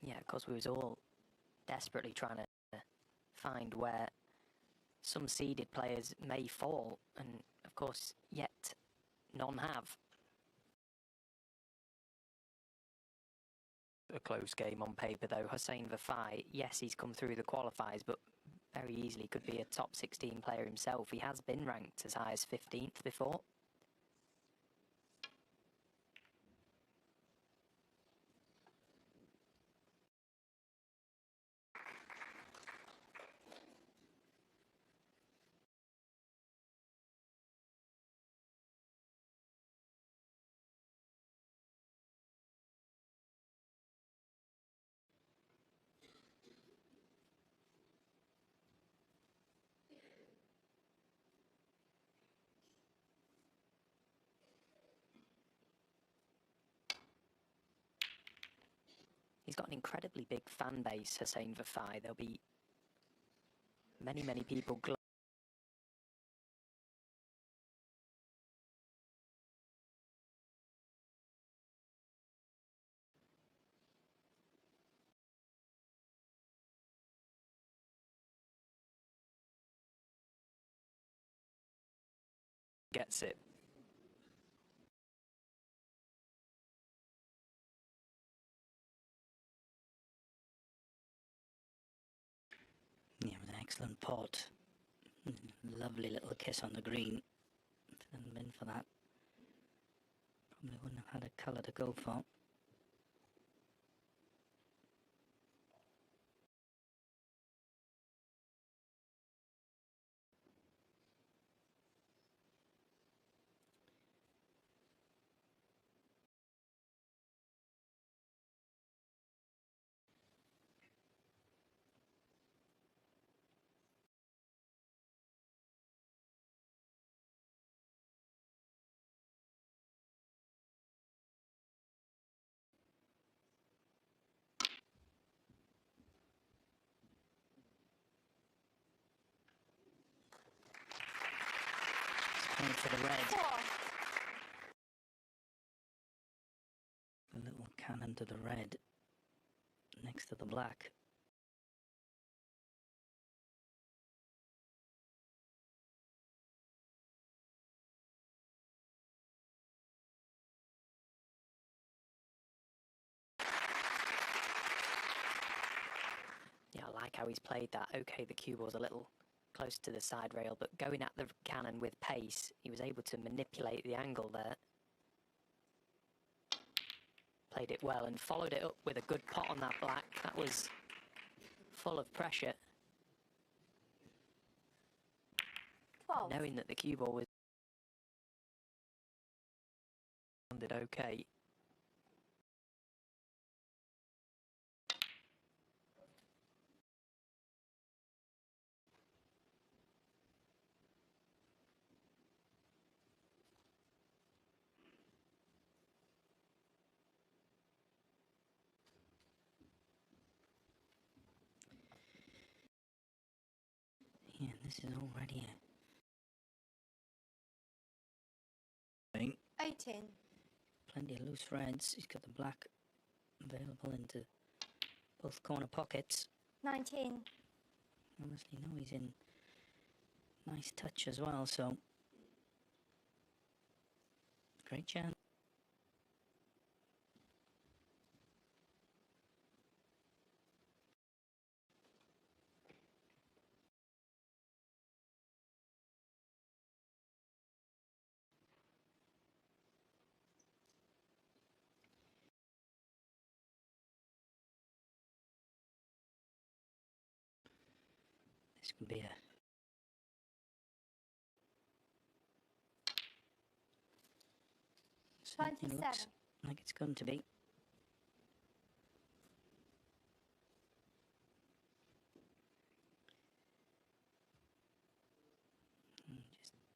Yeah, of course, we was all desperately trying to find where some seeded players may fall, and of course, yet none have. A close game on paper, though. Hossein Vafai, yes, he's come through the qualifiers, but very easily could be a top 16 player himself. He has been ranked as high as 15th before. got an incredibly big fan base, Hussein Vafai. There'll be many, many people gets it. Yeah, it was an excellent pot. Lovely little kiss on the green. If it hadn't been for that, probably wouldn't have had a colour to go for. Point for the red. 4. A little cannon to the red next to the black. Yeah, I like how he's played that. Okay, the cue ball's a little close to the side rail, but going at the cannon with pace, he was able to manipulate the angle there. Played it well and followed it up with a good pot on that black. That was full of pressure. 12. Knowing that the cue ball was landed okay. Yeah, this is already a 18. plenty of loose reds. He's got the black available into both corner pockets. 19. Honestly, no, he's in nice touch as well, so great chance. This could be a certainly 27. looks like it's going to be.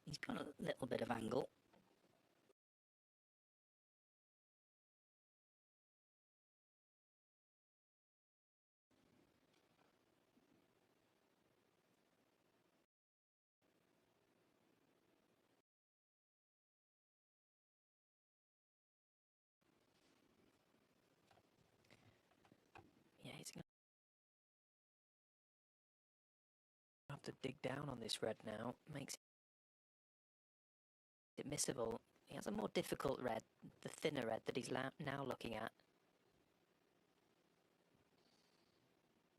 He's got a little bit of angle. Yeah, he's going to have to dig down on this red now. Makes it missable. He has a more difficult red, the thinner red that he's now looking at.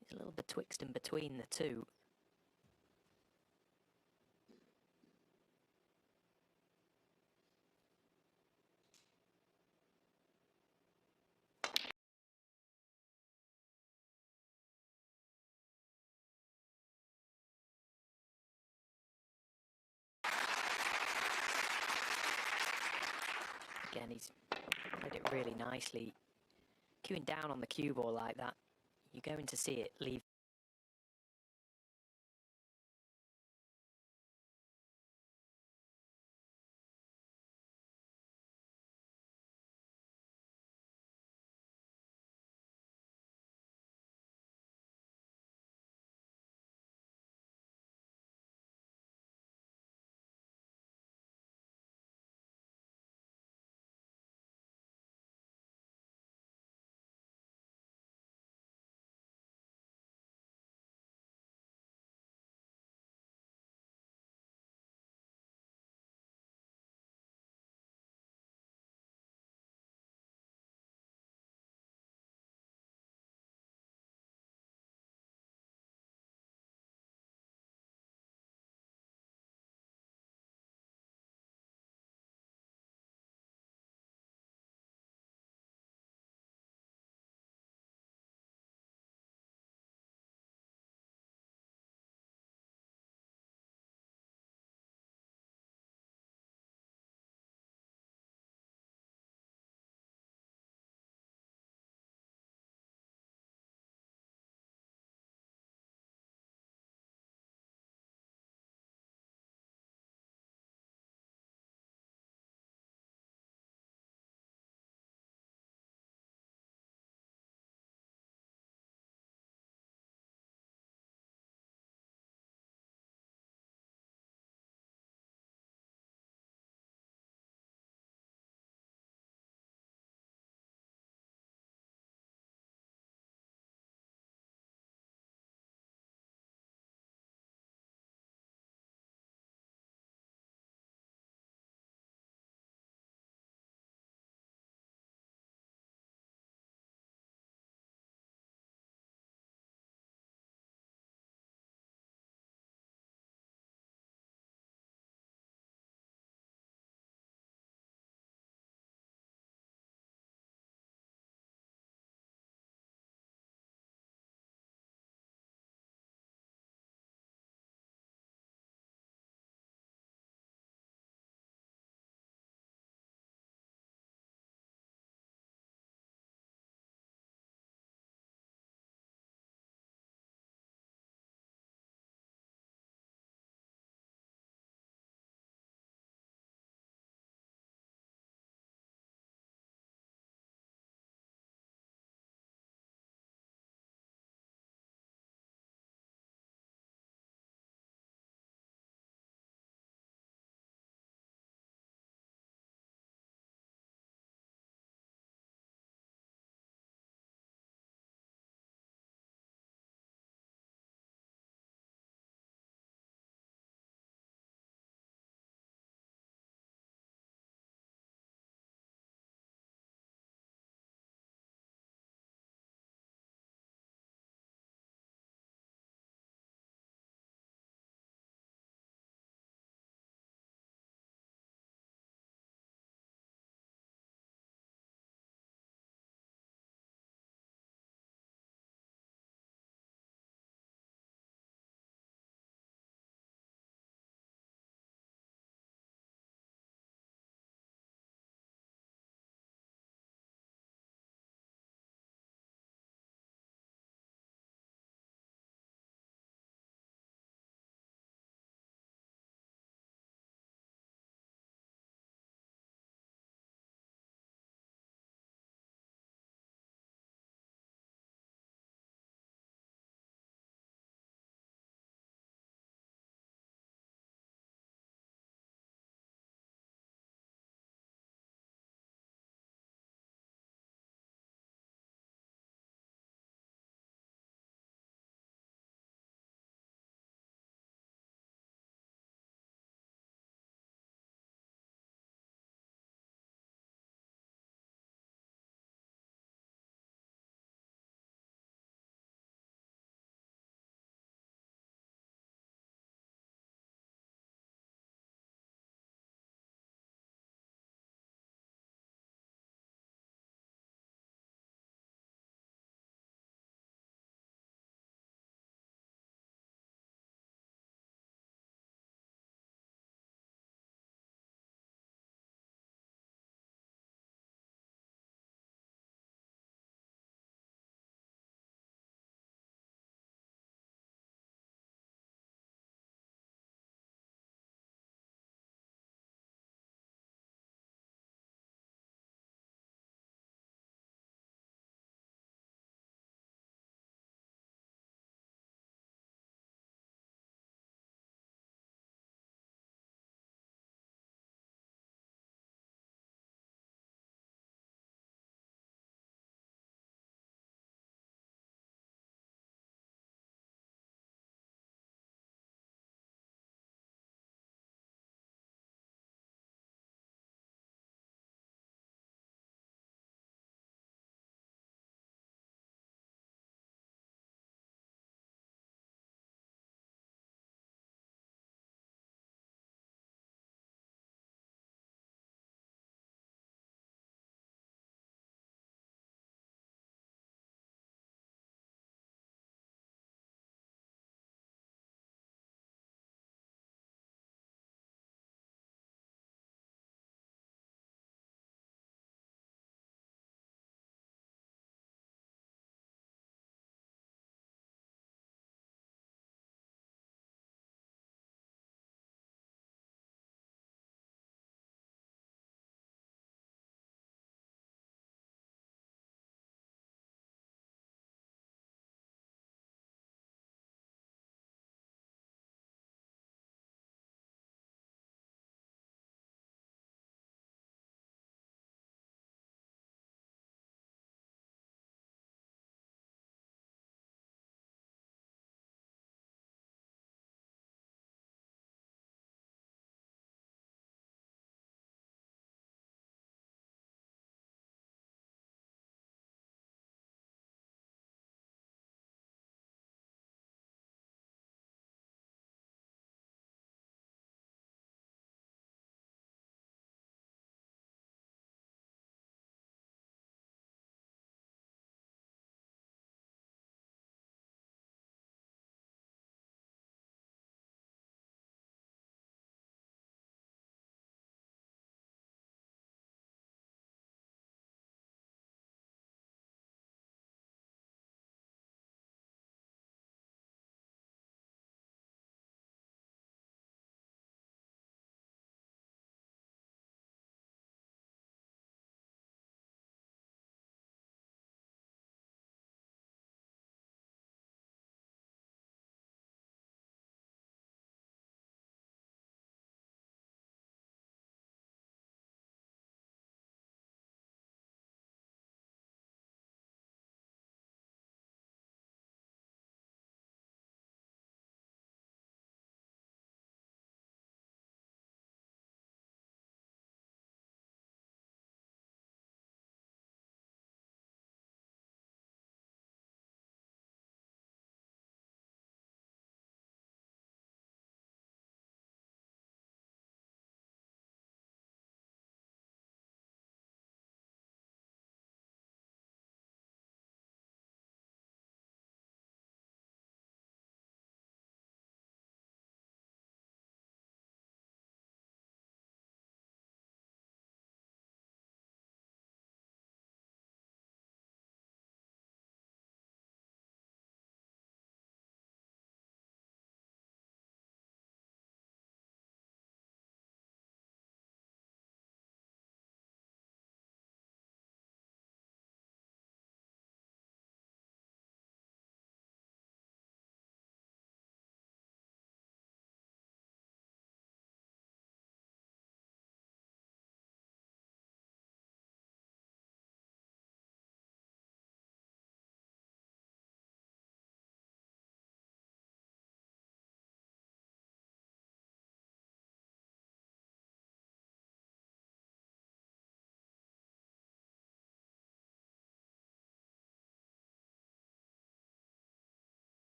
He's a little betwixt and between the two. Again, he's played it really nicely. Queuing down on the cue ball like that, you're going to see it leave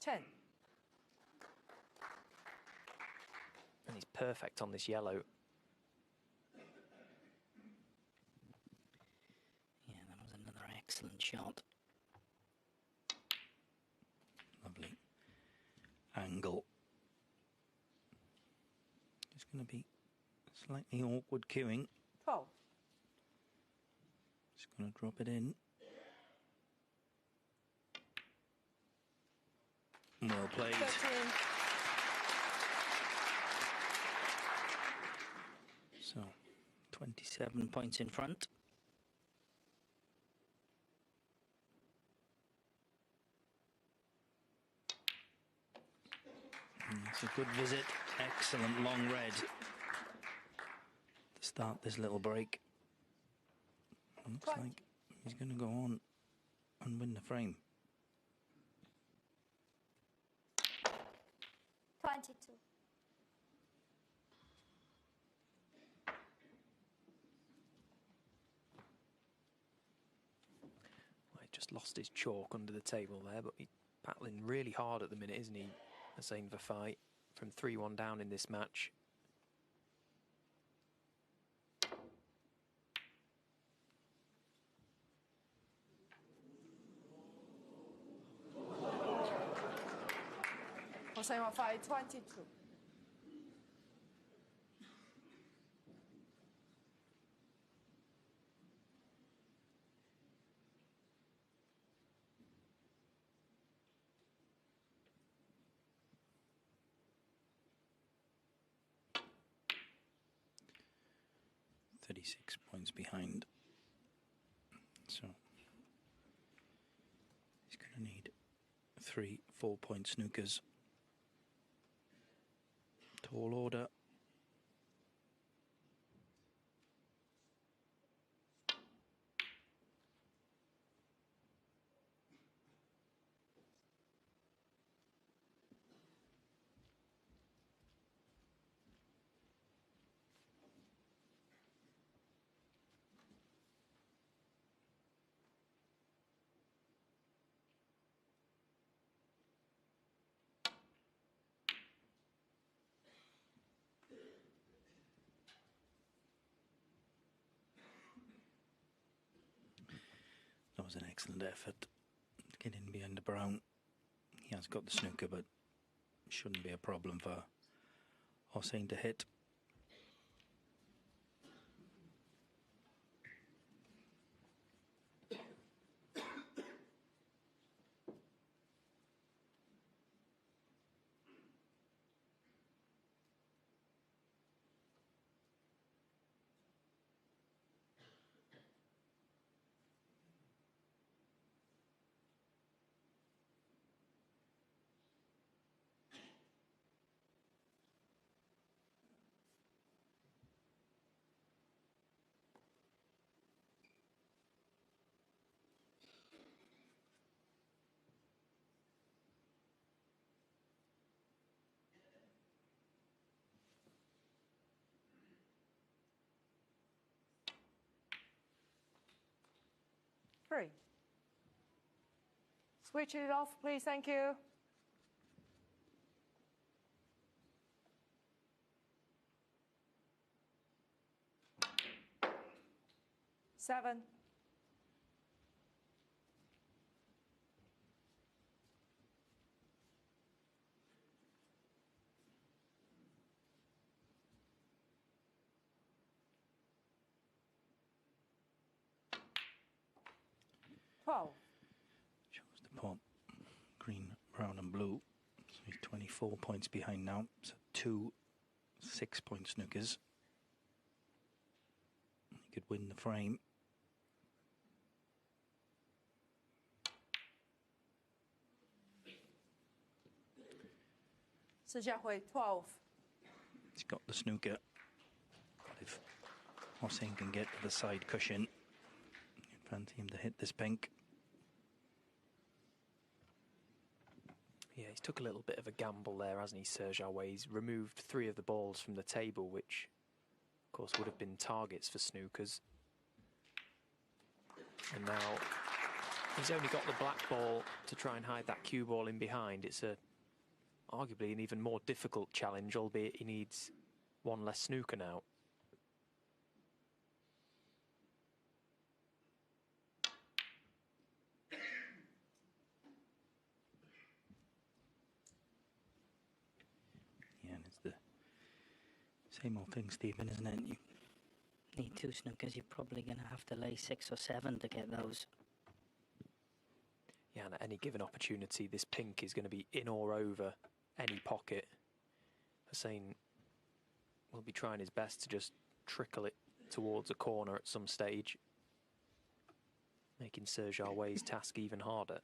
10. And he's perfect on this yellow. Yeah, that was another excellent shot. Lovely angle. Just going to be slightly awkward queuing. 12. Just going to drop it in. Well played. 13. So, 27 points in front. It's a good visit. Excellent long red to start this little break. Looks like he's going to go on and win the frame. 22. Well, he just lost his chalk under the table there, but he's battling really hard at the minute, isn't he? Hossein Vafai from 3-1 down in this match. Hossein Vafai, 22. .36 points behind. So he's going to need 3 4-point snookers. Tall order. That was an excellent effort. Get in behind the brown. He has got the snooker, but shouldn't be a problem for Hossein to hit. Three. Switch it off, please. Thank you. Seven. Shows the pot. Green, brown and blue. So he's 24 points behind now. So 2 6-point snookers. He could win the frame. Jiahui, 12. He's got the snooker. But if Hossein can get to the side cushion, you'd fancy him to hit this pink. Yeah, he's took a little bit of a gamble there, hasn't he, Serge Aouet? He's removed 3 of the balls from the table, which, of course, would have been targets for snookers. And now He's only got the black ball to try and hide that cue ball in behind. It's arguably an even more difficult challenge, albeit he needs one less snooker now. Yeah, and it's the same old thing, Stephen, isn't it? You need 2 snookers, you're probably going to have to lay 6 or 7 to get those. Yeah, and at any given opportunity, this pink is going to be in or over any pocket. Hussein will be trying his best to just trickle it towards a corner at some stage, making Serge Away's task even harder.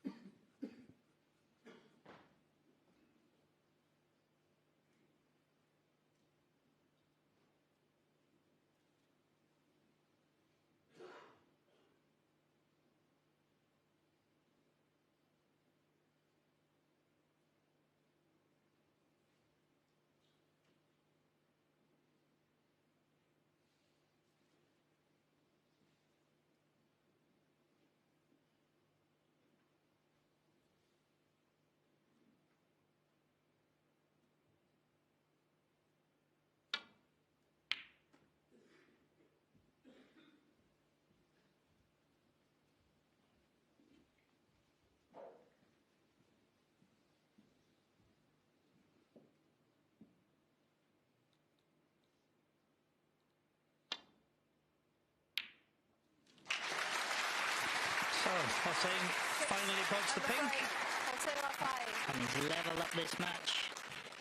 So, Hossein finally pods the pink. And he's level up this match.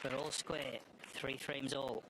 They're all square, 3 frames all.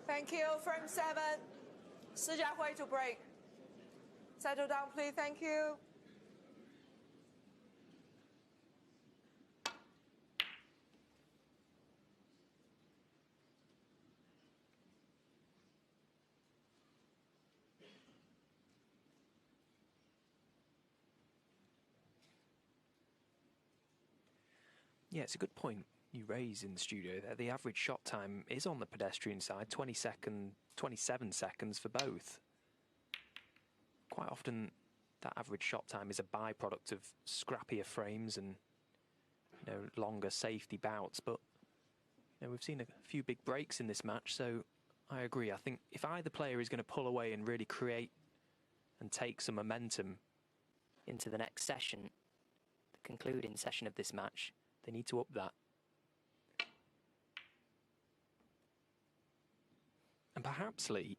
Thank you. Frame 7. Si Jiahui to break. Settle down, please. Thank you. Yeah, it's a good point you raise in the studio there. The average shot time is on the pedestrian side, 27 seconds for both. Quite often, that average shot time is a byproduct of scrappier frames and longer safety bouts. But we've seen a few big breaks in this match, so I agree. I think if either player is going to pull away and really create and take some momentum, into the next session, the concluding session of this match. They need to up that. And perhaps, Lee,